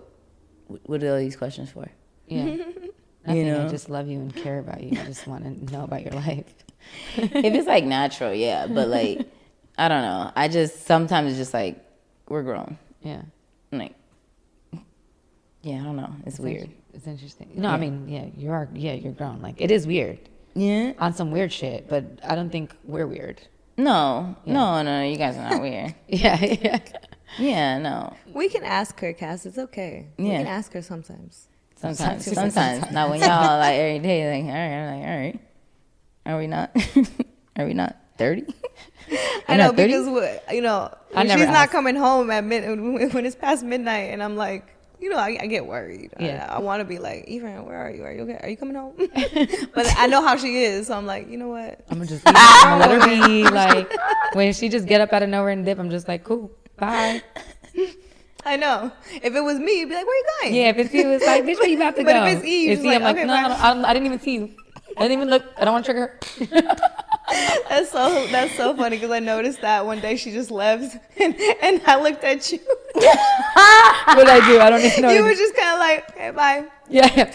are all these questions for? Yeah. Nothing. You know? I just love you and care about you. I just want to know about your life. If it's like natural, yeah. But like, I don't know. I just, sometimes it's just like, we're grown. Yeah. Like, yeah, I don't know. It's weird. It's interesting. No, I mean, you're grown. Like, it is weird. Yeah. On some weird shit, but I don't think we're weird. No, you guys are not weird. Yeah. Yeah, no. We can ask her, Cass. It's okay. We Yeah. can ask her sometimes. Sometimes. Not when y'all like every day, like, all right, I'm like, all right. Are we not? Are we not 30? I know, because, you know, when she's not ask. coming home at when it's past midnight, and I'm like, you know, I get worried. Yeah. I want to be like, Efrain, where are you? Are you okay? Are you coming home? But I know how she is, so I'm like, you know what? I'm gonna just let her be. Like, when she just get up out of nowhere and dip, I'm just like, cool, bye. I know. If it was me, you'd be like, where you going? Yeah, if it's you, it's like, bitch, where you about to But go? if it's Eve, It's it's Eve, I'm like, like, okay, no, I didn't even see you. I didn't even look. I don't want to trigger her. That's so funny because I noticed that one day she just left and I looked at you. What did I do? I don't even know. You were just kind of like, okay, bye. Yeah.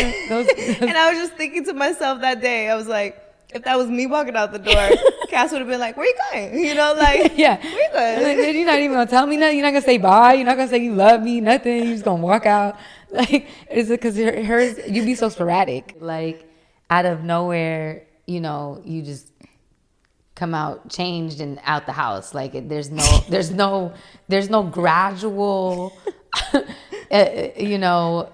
And I was just thinking to myself that day, I was like, if that was me walking out the door, Cass would have been like, where you going? You know, like, Yeah. where you going? Like, you're not even gonna tell me nothing. You're not gonna say bye. You're not gonna say you love me. Nothing. You're just gonna walk out. Like, is it because hers? You be so sporadic. Like, out of nowhere, you know, you just come out changed and out the house. Like, there's no gradual, you know,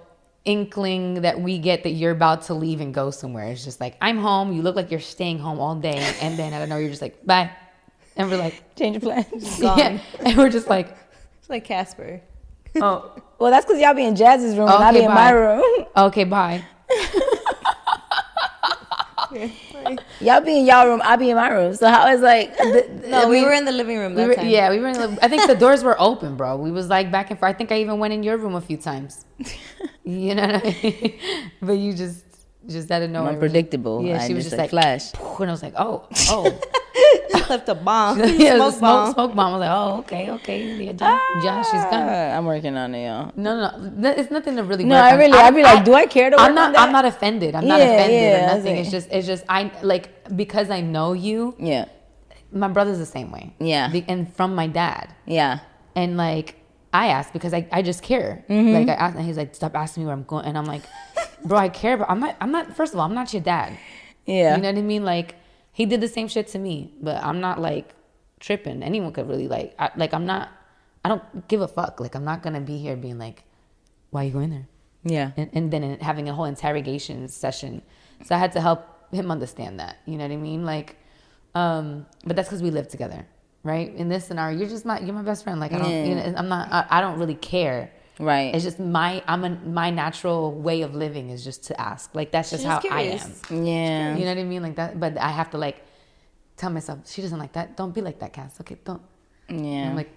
inkling that we get that you're about to leave and go somewhere. It's just like, I'm home. You look like you're staying home all day, and then I don't know, you're just like, bye, and we're like, Change of plans. Gone. yeah, and we're just like, It's like Casper. Oh, well, that's because y'all be in Jazz's room and I be in my room. Okay, bye. Y'all be in y'all room, I be in my room. So how is like? No, we were in the living room that time. Yeah, we were in the, I think the doors were open, bro. We was like back and forth. I think I even went in your room a few times. You know what I mean? But you just out of nowhere. Unpredictable. Yeah, she was just like flash. And I was like, oh. Left a bomb. Yeah, Smoke bomb. Smoke bomb. I was like, oh, okay. Yeah, Josh is gone. I'm working on it, y'all. No. It's nothing to really. No, work on. I'd be like, do I care to work I'm not. on that? I'm not offended. I'm not offended or nothing. Like, It's just I like, because I know you. Yeah. My brother's the same way. Yeah. And from my dad. Yeah. And like, I asked because I just care. Like, I asked, and he's like, stop asking me where I'm going. And I'm like, bro, I care, but I'm not. First of all, I'm not your dad. Yeah. You know what I mean? Like, he did the same shit to me, but I'm not like tripping. Anyone could really I don't give a fuck. Like, I'm not gonna be here being like, why are you going there? Yeah. And then having a whole interrogation session. So I had to help him understand that. You know what I mean? Like, but that's because we live together. right? In this scenario, you're my best friend. Like, I don't, you know, I don't really care. Right. It's just my natural way of living is just to ask. Like, that's just how I am. Yeah. You know what I mean? Like that, but I have to like tell myself, she doesn't like that. Don't be like that, Cass. Okay, don't. Yeah. And I'm like,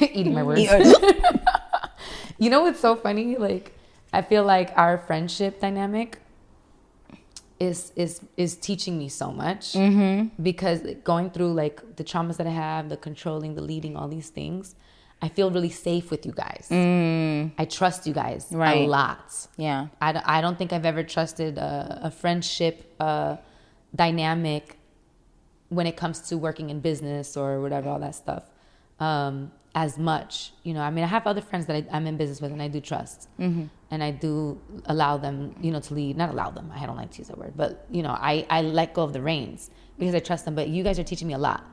eating my words. You know what's so funny? Like, I feel like our friendship dynamic is teaching me so much, because going through like the traumas that I have, the controlling, the leading, all these things, I feel really safe with you guys. I trust you guys a lot. Yeah. I don't think I've ever trusted a friendship dynamic when it comes to working in business or whatever, all that stuff, as much. You know, I mean, I have other friends that I'm in business with and I do trust. And I do allow them, you know, to lead. Not allow them, I don't like to use that word. But, you know, I let go of the reins because I trust them. But you guys are teaching me a lot.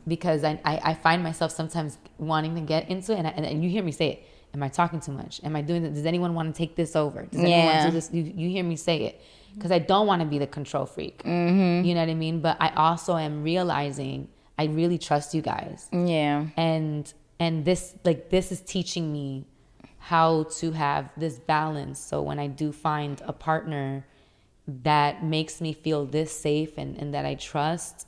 Because I find myself sometimes wanting to get into it, and you hear me say it. Am I talking too much? Am I doing this? Does anyone want to take this over? Does anyone want to do this? You hear me say it. Because I don't want to be the control freak. You know what I mean? But I also am realizing I really trust you guys. Yeah. And this is teaching me how to have this balance. So when I do find a partner that makes me feel this safe and that I trust,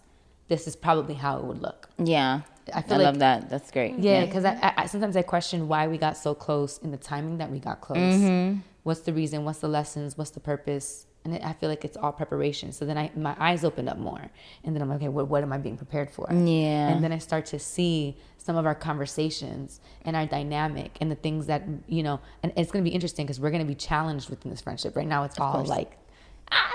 this is probably how it would look. Yeah. I love that. That's great. Yeah, because I sometimes I question why we got so close in the timing that we got close. What's the reason? What's the lessons? What's the purpose? And I feel like it's all preparation. So then my eyes opened up more. And then I'm like, okay, what am I being prepared for? Yeah. And then I start to see some of our conversations and our dynamic and the things that, you know, and it's going to be interesting because we're going to be challenged within this friendship. Right now it's all like,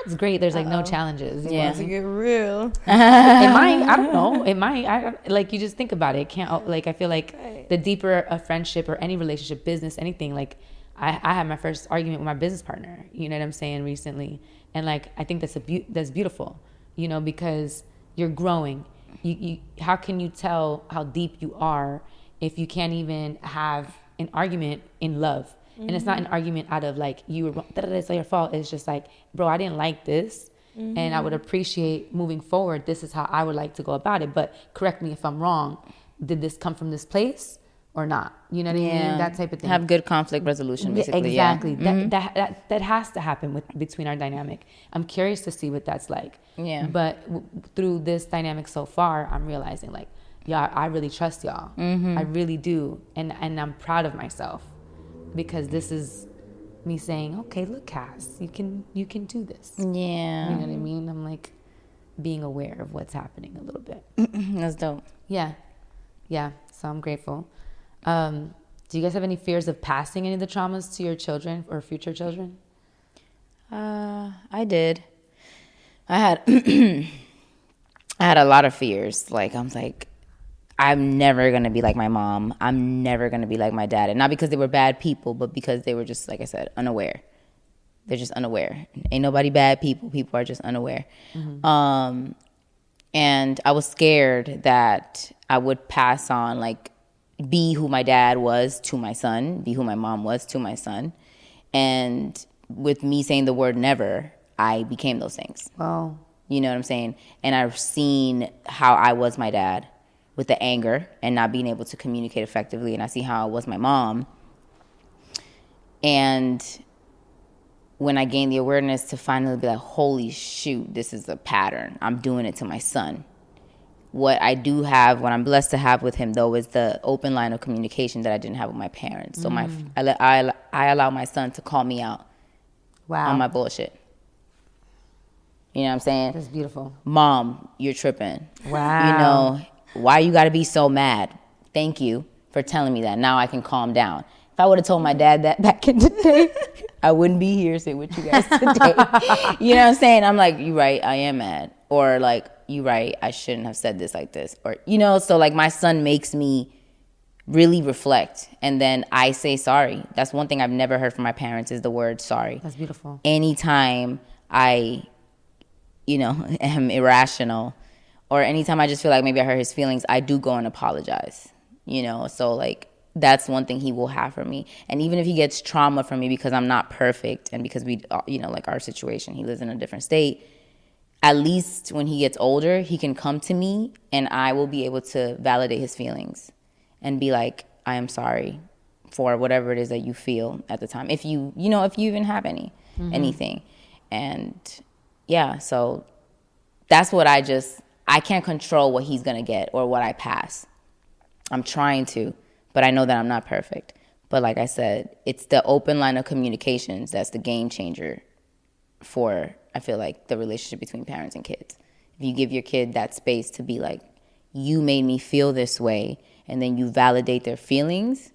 it's great. There's like no challenges. Yeah. To get real. It might, I don't know. It might, like, you just think about it. It can't, like, I feel like the deeper a friendship or any relationship, business, anything, like, I had my first argument with my business partner, you know what I'm saying, recently. And like, I think that's beautiful, you know, because you're growing. You how can you tell how deep you are if you can't even have an argument in love? And it's not an argument out of like, you were wrong, it's your fault. It's just like, bro, I didn't like this. And I would appreciate moving forward. This is how I would like to go about it. But correct me if I'm wrong. Did this come from this place or not? You know what I mean? That type of thing. Have good conflict resolution, basically. Exactly. Yeah. That has to happen between our dynamic. I'm curious to see what that's like. Yeah. But through this dynamic so far, I'm realizing like, yeah, I really trust y'all. I really do. And I'm proud of myself. Because this is me saying, okay, look, Cass, you can do this. Yeah. You know what I mean? I'm like being aware of what's happening a little bit. That's dope. Yeah. Yeah. So I'm grateful. Do you guys have any fears of passing any of the traumas to your children or future children? I did. I had I had a lot of fears. Like, I'm like, I'm never going to be like my mom. I'm never going to be like my dad. And not because they were bad people, but because they were just, like I said, unaware. They're just unaware. Ain't nobody bad people. People are just unaware. And I was scared that I would pass on, like, be who my dad was to my son, be who my mom was to my son. And with me saying the word never, I became those things. Wow. You know what I'm saying? And I've seen how I was my dad with the anger and not being able to communicate effectively. And I see how I was my mom. And when I gained the awareness to finally be like, holy shoot, this is a pattern. I'm doing it to my son. What I do have, what I'm blessed to have with him, though, is the open line of communication that I didn't have with my parents. So I allow my son to call me out on my bullshit. You know what I'm saying? That's beautiful. Mom, you're tripping. Wow. You know, why you got to be so mad? Thank you for telling me that. Now I can calm down. If I would have told my dad that back in the day, I wouldn't be here sitting with you guys today. You know what I'm saying? I'm like, you right, I am mad. Or like, you right, I shouldn't have said this like this. Or, you know, so like my son makes me really reflect. And then I say sorry. That's one thing I've never heard from my parents is the word sorry. That's beautiful. Anytime I, you know, am irrational, or anytime I just feel like maybe I hurt his feelings, I do go and apologize, you know? So, like, that's one thing he will have from me. And even if he gets trauma from me because I'm not perfect and because we, you know, like our situation, he lives in a different state, at least when he gets older, he can come to me and I will be able to validate his feelings and be like, I am sorry for whatever it is that you feel at the time. If you even have anything. And yeah, so that's what I can't control what he's going to get or what I pass. I'm trying to, but I know that I'm not perfect. But like I said, it's the open line of communications that's the game changer for, I feel like, the relationship between parents and kids. If you give your kid that space to be like, you made me feel this way, and then you validate their feelings,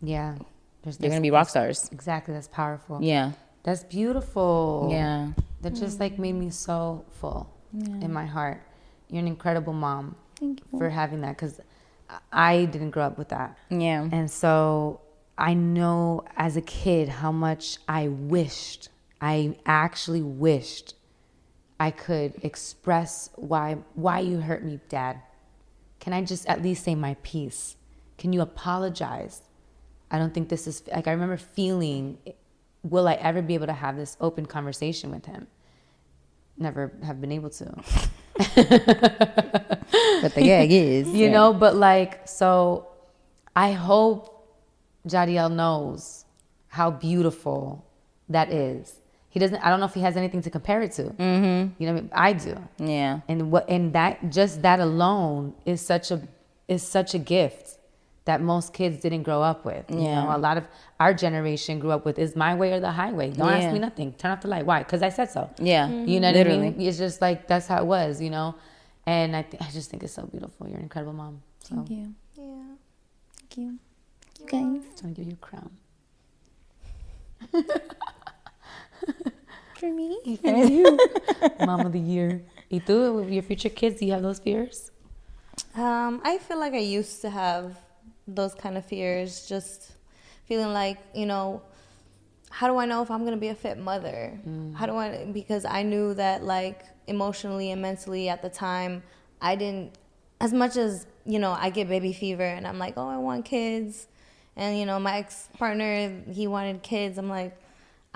yeah, they're going to be rock stars. Exactly. That's powerful. Yeah. That's beautiful. Yeah. That just like made me so full in my heart. You're an incredible mom. Thank you for having that, because I didn't grow up with that. Yeah. And so I know as a kid how much I actually wished I could express why you hurt me, Dad. Can I just at least say my piece? Can you apologize? I don't think this is, like, I remember feeling, will I ever be able to have this open conversation with him? Never have been able to. But the gag is, you know, but like, so I hope Jadiel knows how beautiful that is. He doesn't, I don't know if he has anything to compare it to. Mm-hmm. You know what I mean? I do. Yeah. And that, just that alone is such a gift that most kids didn't grow up with. You know, a lot of our generation grew up with, is my way or the highway. Don't ask me nothing. Turn off the light. Why? Because I said so. Yeah. You know what I mean? It's just like, that's how it was, you know? And I just think it's so beautiful. You're an incredible mom. So. Thank you. Yeah. Thank you. You guys. I'm going to give you a crown. For me? For you. Mom of the year. ¿Y tú, with your future kids, do you have those fears? I feel like I used to have those kind of fears, just feeling like, you know, how do I know if I'm going to be a fit mother? Because I knew that, like, emotionally and mentally at the time, I didn't, as much as, you know, I get baby fever and I'm like, oh, I want kids. And, you know, my ex-partner, he wanted kids. I'm like,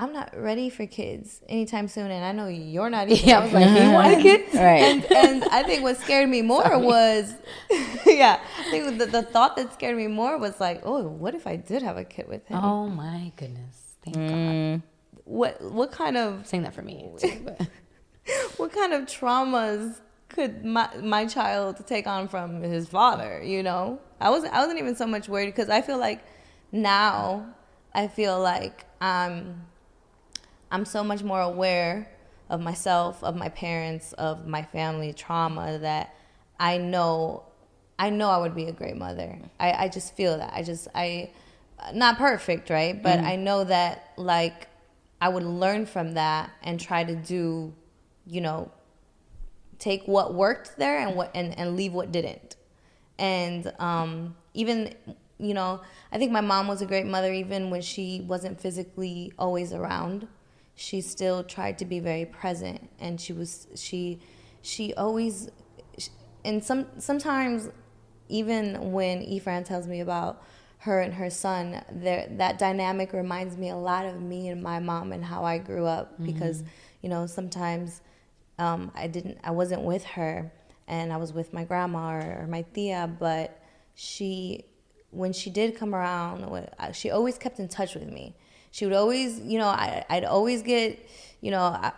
I'm not ready for kids anytime soon. And I know you're not either. I was like, you want kids? Right. And I think what scared me more was, I think the thought that scared me more was like, oh, what if I did have a kid with him? Oh, my goodness. Thank God. What kind of... Saying that for me, too. But. What kind of traumas could my child take on from his father, you know? I wasn't even so much worried, because I feel like now I'm so much more aware of myself, of my parents, of my family trauma, that I know I would be a great mother. I just feel that. I not perfect, right? But I know that, like, I would learn from that and try to do, you know, take what worked there and leave what didn't. And even, you know, I think my mom was a great mother even when she wasn't physically always around. She still tried to be very present, and she always, and sometimes even when Efran tells me about her and her son, that dynamic reminds me a lot of me and my mom and how I grew up, because, you know, sometimes I wasn't with her and I was with my grandma or my tia, but when she did come around, she always kept in touch with me. She would always, you know, I'd always get, you know,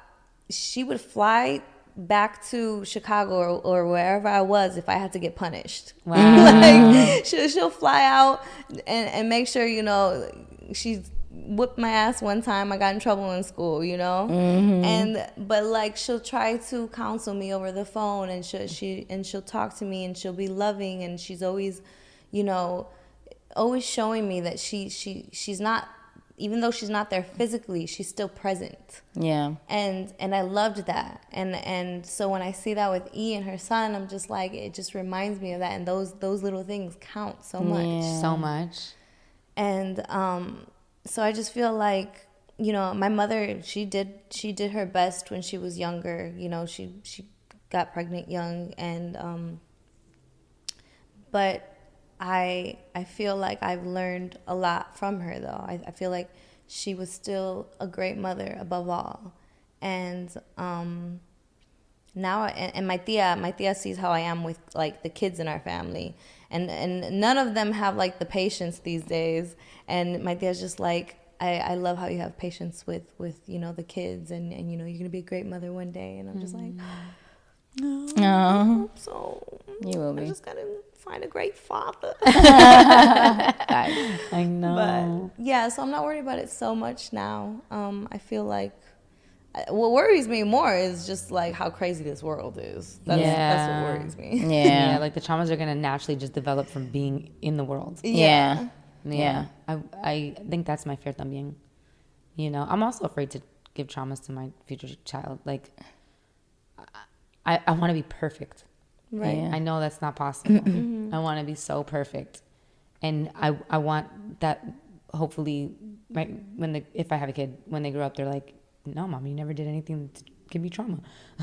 she would fly back to Chicago or wherever I was if I had to get punished. Wow. Like, she'll fly out and make sure, you know, she whipped my ass one time. I got in trouble in school, you know? But like, she'll try to counsel me over the phone, and she'll talk to me, and she'll be loving, and she's always, you know, always showing me that she's not, even though she's not there physically, she's still present. Yeah. And I loved that. And so when I see that with E and her son, I'm just like, it just reminds me of that. And those little things count so much. Yeah. So much. And so I just feel like, you know, my mother, she did her best when she was younger. You know, she got pregnant young, and but I feel like I've learned a lot from her, though. I feel like she was still a great mother above all. And now, and my tia sees how I am with like the kids in our family, and none of them have like the patience these days. And my tia's just like, I love how you have patience with the kids, and you're gonna be a great mother one day. And I'm just like, no, I hope so. You will be. I just gotta find a great father. I know. But yeah, so I'm not worried about it so much now. I feel like what worries me more is just like how crazy this world is. That's what worries me. Yeah, like the traumas are gonna naturally just develop from being in the world. Yeah. I think that's my fear también. I'm also afraid to give traumas to my future child. Like, I want to be perfect. Right. Yeah. I know that's not possible. I want to be so perfect, and I want that. Hopefully, if I have a kid, when they grow up, they're like, "No, mom, you never did anything to give me trauma."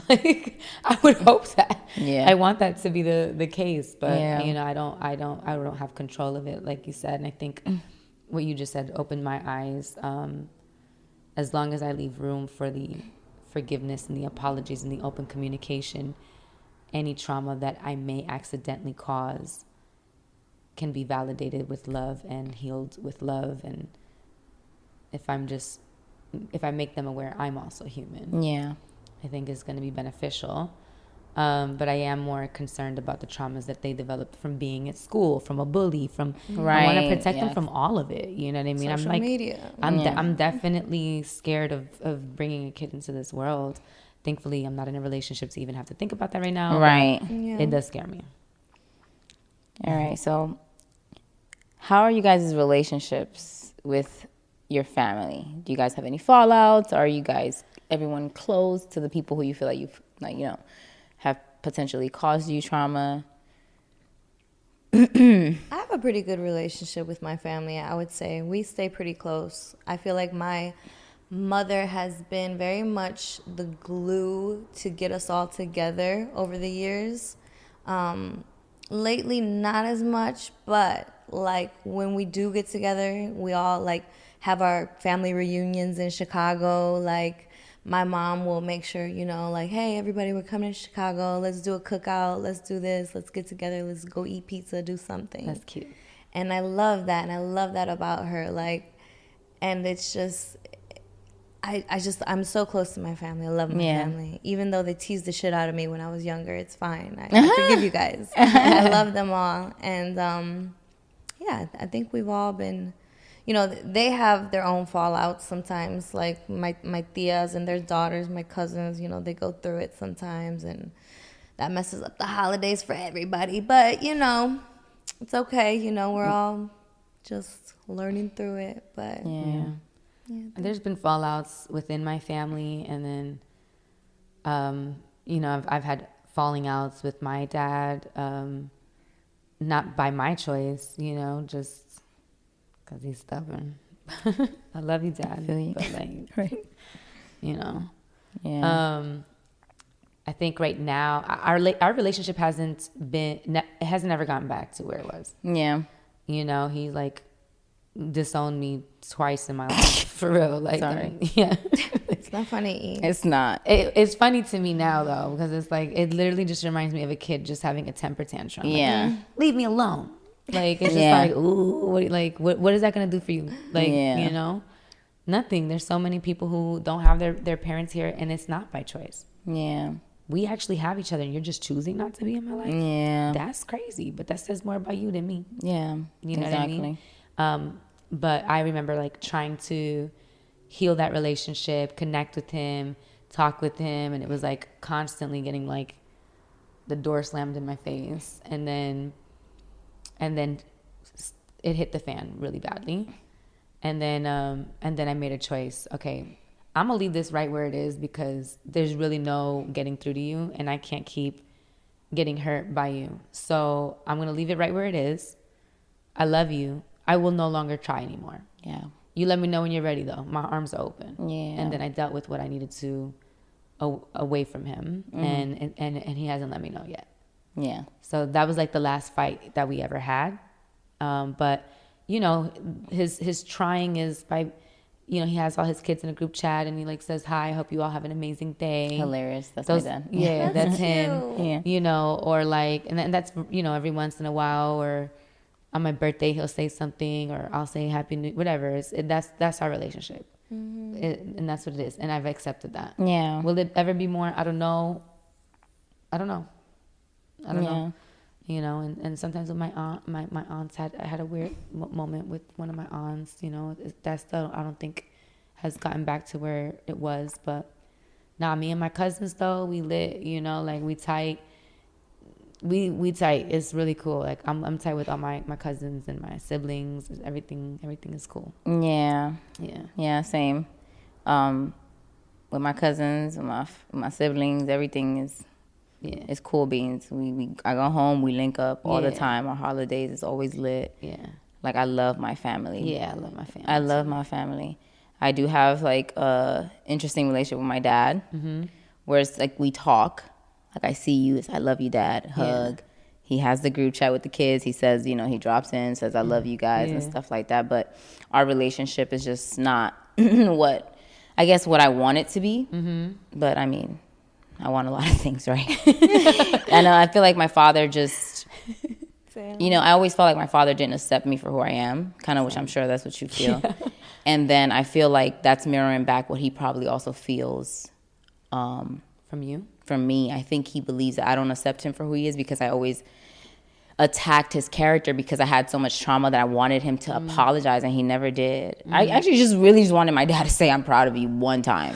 Like, I would hope that. Yeah. I want that to be the case, but Yeah. I don't have control of it, like you said. And I think what you just said opened my eyes. As long as I leave room for the forgiveness and the apologies and the open communication, any trauma that I may accidentally cause can be validated with love and healed with love. And if I make them aware I'm also human, Yeah. I think is going to be beneficial. But I am more concerned about the traumas that they developed from being at school, from a bully, I want to protect them from all of it. You know what I mean? Social media. I'm definitely scared of bringing a kid into this world. Thankfully, I'm not in a relationship to even have to think about that right now. Right. Yeah. It does scare me. All right. So, how are you guys' relationships with your family? Do you guys have any fallouts? Are you guys everyone close to the people who you feel like you've have potentially caused you trauma? I have a pretty good relationship with my family, I would say. We stay pretty close. I feel like my mother has been very much the glue to get us all together over the years. Lately, not as much, but like when we do get together, we all like have our family reunions in Chicago. Like my mom will make sure, like, hey, everybody, we're coming to Chicago. Let's do a cookout. Let's do this. Let's get together. Let's go eat pizza, do something. That's cute. And I love that. And I love that about her. Like, and it's just, I'm so close to my family. I love my family. Even though they teased the shit out of me when I was younger, it's fine. I forgive you guys. I love them all. And, I think we've all been, they have their own fallouts sometimes. Like my tias and their daughters, my cousins, they go through it sometimes. And that messes up the holidays for everybody. But, it's okay. We're all just learning through it. But yeah. And there's been fallouts within my family, and then, I've had falling outs with my dad, not by my choice, just because he's stubborn. I love you, Dad. I feel you. But like, Right. Yeah. I think right now our relationship hasn't ever gotten back to where it was. Yeah. He like disowned me twice in my life, for real. Like, Sorry. Yeah. it's not funny. It's not. It's funny to me now though, because it's like it literally just reminds me of a kid just having a temper tantrum. Yeah. Like, leave me alone. Like it's just like, ooh, what is that gonna do for you? Like, nothing. There's so many people who don't have their parents here, and it's not by choice. Yeah. We actually have each other, and you're just choosing not to be in my life. Yeah. That's crazy, but that says more about you than me. Yeah. You know what I mean? But I remember like trying to heal that relationship, connect with him, talk with him, and it was like constantly getting like the door slammed in my face, and then it hit the fan really badly, and then I made a choice. Okay, I'm gonna leave this right where it is, because there's really no getting through to you, and I can't keep getting hurt by you. So I'm gonna leave it right where it is. I love you. I will no longer try anymore. Yeah. You let me know when you're ready, though. My arms are open. Yeah. And then I dealt with what I needed to away from him, and he hasn't let me know yet. Yeah. So that was like the last fight that we ever had. But his trying is by you know, he has all his kids in a group chat and he like says, hi, I hope you all have an amazing day. Hilarious. That's my dad. Yeah, that's him. Yeah. You know, or like, and then that's, you know, every once in a while, or on my birthday, he'll say something, or I'll say happy new, whatever. That's our relationship. And that's what it is. And I've accepted that. Yeah. Will it ever be more? I don't know. I don't know. You know, and sometimes with my aunt, my aunts I had a weird moment with one of my aunts, you know, that still, I don't think has gotten back to where it was, but nah, me and my cousins though, we lit, you know, like we tight. We tight. It's really cool. Like I'm tight with all my cousins and my siblings. Everything is cool. Yeah. Yeah. Yeah, same. With my cousins, with my siblings, everything is it's cool beans. I go home, we link up all the time. Our holidays is always lit. Yeah. Like I love my family. Yeah, I love my family. I love my family. I do have like a interesting relationship with my dad, where it's like we talk. Like I see you, it's I love you, Dad. Hug. Yeah. He has the group chat with the kids. He says, you know, he drops in, says I love you guys and stuff like that. But our relationship is just not what I want it to be. But I mean, I want a lot of things, right? And I feel like my father just, you know, I always felt like my father didn't accept me for who I am, kind of, which I'm sure that's what you feel. Yeah. And then I feel like that's mirroring back what he probably also feels from you. From me. I think he believes that I don't accept him for who he is because I always attacked his character because I had so much trauma that I wanted him to apologize, and he never did. I actually just wanted my dad to say I'm proud of you one time.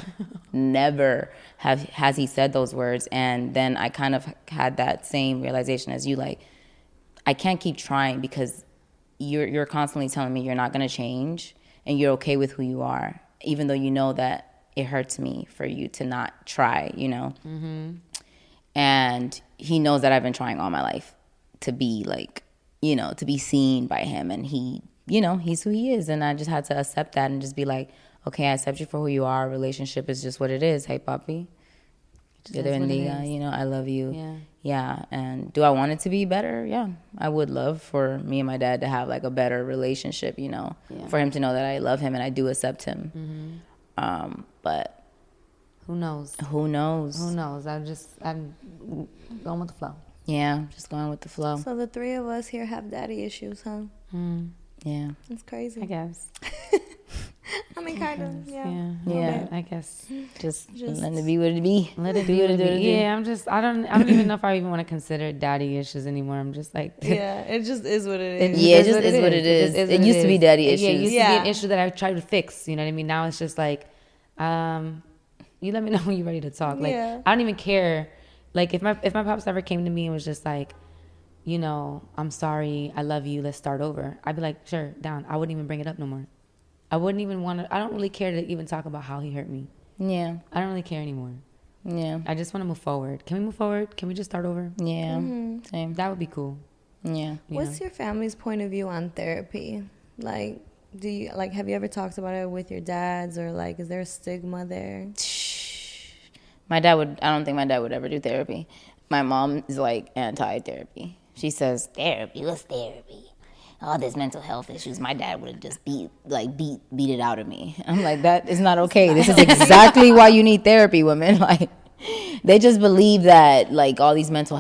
Never has he said those words. And then I kind of had that same realization as you, like, I can't keep trying because you're constantly telling me you're not going to change and you're okay with who you are, even though you know that it hurts me for you to not try, you know? And he knows that I've been trying all my life to be like, you know, to be seen by him. And he, you know, he's who he is. And I just had to accept that and just be like, okay, I accept you for who you are. Our relationship is just what it is. Hey, papi. You know, I love you. Yeah. And do I want it to be better? Yeah. I would love for me and my dad to have like a better relationship, you know, for him to know that I love him and I do accept him. But who knows? I'm going with the flow. Yeah, just going with the flow. So the three of us here have daddy issues, huh? Yeah. It's crazy. I guess. I mean, kind of, yeah. Yeah. I guess. Just let it be what it be. Let it be what it be. Yeah, I don't even know if I even want to consider daddy issues anymore. I'm just like. Yeah, it just is what it is. It just is what it is. It used to be daddy issues. Yeah, it used to be an issue that I tried to fix. You know what I mean? Now it's just like, you let me know when you're ready to talk. Like, I don't even care. Like, if my pops ever came to me and was just like, you know, I'm sorry, I love you, let's start over, I'd be like, sure, down. I wouldn't even bring it up no more. I wouldn't even want to. I don't really care to even talk about how he hurt me. Yeah. I don't really care anymore. Yeah. I just want to move forward. Can we move forward? Can we just start over? Yeah. Same. That would be cool. Yeah. What's your family's point of view on therapy? Like, have you ever talked about it with your dads, or like, is there a stigma there? I don't think my dad would ever do therapy. My mom is like anti-therapy. She says, therapy, what's therapy? All this mental health issues. My dad would have just beat it out of me. I'm like, that is not okay. This is exactly why you need therapy, women. Like, they just believe that like all these mental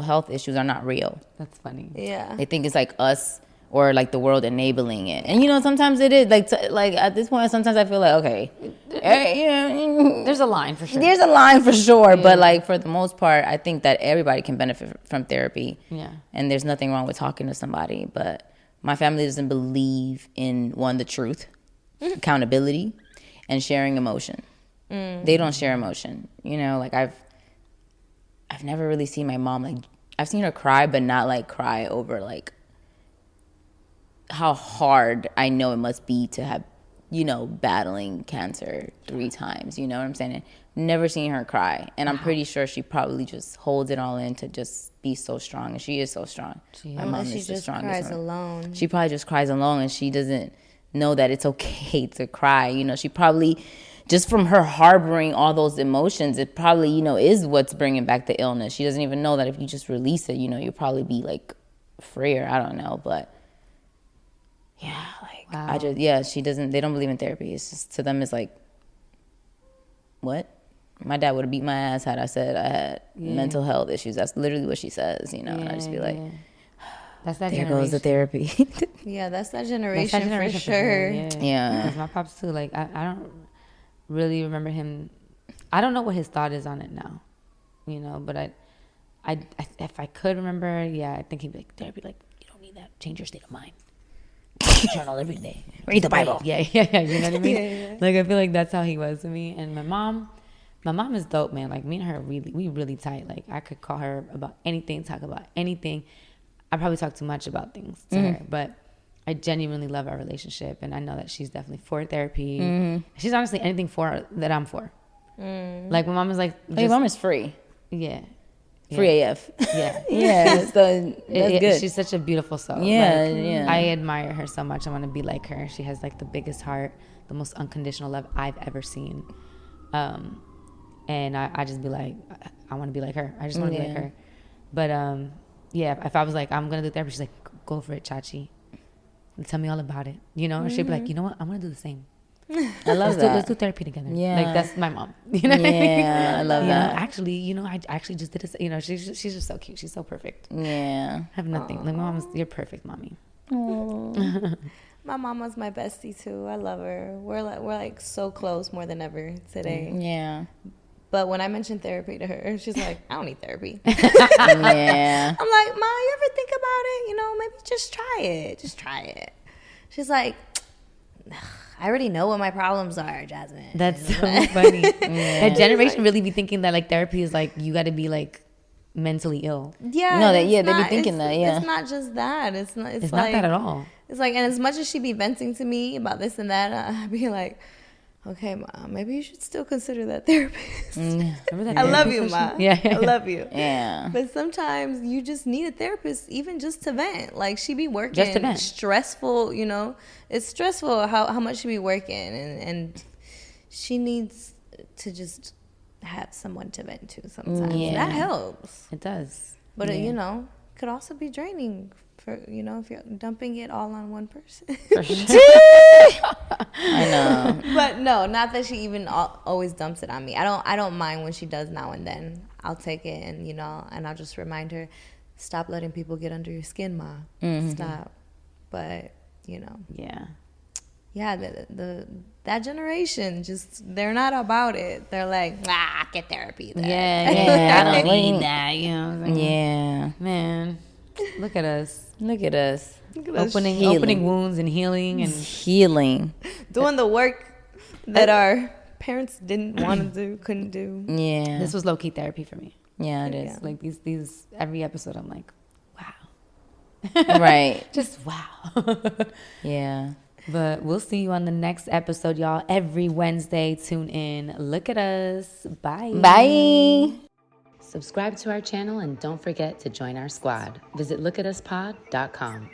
health issues are not real. That's funny. Yeah. They think it's like us or like the world enabling it. And you know, sometimes it is like at this point, sometimes I feel like, okay, there's a line for sure. There's a line for sure. Yeah. But like for the most part, I think that everybody can benefit from therapy. Yeah. And there's nothing wrong with talking to somebody. But my family doesn't believe in the truth, accountability, and sharing emotion. They don't share emotion. You know, like I've never really seen my mom, like I've seen her cry, but not like cry over like how hard I know it must be to have, you know, battling cancer 3 times. You know what I'm saying? Never seen her cry. And I'm pretty sure she probably just holds it all in to just be so strong. And she is so strong. My mom is the strongest. She just cries alone. She probably just cries alone, and she doesn't know that it's okay to cry. You know, she probably, just from her harboring all those emotions, it probably, you know, is what's bringing back the illness. She doesn't even know that if you just release it, you know, you'll probably be like freer. I don't know, but yeah, like Wow. They don't believe in therapy. It's just, to them, it's like, what? My dad would have beat my ass had I said I had mental health issues. That's literally what she says, and I just be like, that's that there generation. goes the therapy. Yeah, that's that generation, for sure. Yeah. Because my pops too, like, I don't really remember him. I don't know what his thought is on it now, but I if I could remember, I think he'd be like, therapy, like, you don't need that. Change your state of mind. Journal every day. Read the Bible. Yeah. You know what I mean? Like, I feel like that's how he was to me. And my mom is dope, man. Like, me and her, we really tight. Like, I could call her about anything, talk about anything. I probably talk too much about things to her, but I genuinely love our relationship, and I know that she's definitely for therapy. She's honestly anything for that I'm for. Like, my mom is like, your mom is free. Yeah. Free AF. Yeah. That's good. She's such a beautiful soul. Yeah. I admire her so much. I want to be like her. She has like the biggest heart, the most unconditional love I've ever seen. And I just be like, I want to be like her. I just want to be like her. But if I was like, I'm gonna do therapy, she's like, go for it, Chachi. Tell me all about it. Or she'd be like, you know what? I'm gonna do the same. I love that. Let's do therapy together. Yeah. Like, that's my mom. You know what I mean? I love that. Actually, I actually just did this. She's just so cute. She's so perfect. Yeah. I have nothing. Like, my mom's, you're perfect, mommy. My mama's my bestie too. I love her. We're like so close, more than ever today. Yeah. But when I mentioned therapy to her, she's like, I don't need therapy. Yeah. I'm like, Ma, you ever think about it? Maybe just try it. Just try it. She's like, I already know what my problems are, Jasmine. That's so funny. That generation really be thinking that, like, therapy is like, you got to be like mentally ill. Yeah. No, they be thinking that. Yeah. It's not just that. It's not like, that at all. It's like, and as much as she be venting to me about this and that, I'd be like, okay, Ma, maybe you should still consider that therapist. I love you, Ma. Yeah. I love you. Yeah. But sometimes you just need a therapist, even just to vent. Like, she be working Just to vent. Stressful, It's stressful how much she be working, and she needs to just have someone to vent to sometimes. Yeah. That helps. It does. But it could also be draining for if you're dumping it all on one person. I know. But no, not that she even always dumps it on me. I don't mind when she does now and then. I'll take it, and and I'll just remind her, stop letting people get under your skin, Ma. Stop. But Yeah. that generation, just, they're not about it. They're like, get therapy then. Yeah. I don't need that. Yeah. Man, look at us. Opening wounds and healing and healing. doing the work that our parents didn't want to do, couldn't do. Yeah. This was low-key therapy for me. Yeah, it is. Like, these every episode I'm like, wow. Right. Just wow. Yeah. But we'll see you on the next episode, y'all. Every Wednesday, tune in. Look at us. Bye. Bye. Subscribe to our channel and don't forget to join our squad. Visit lookatuspod.com.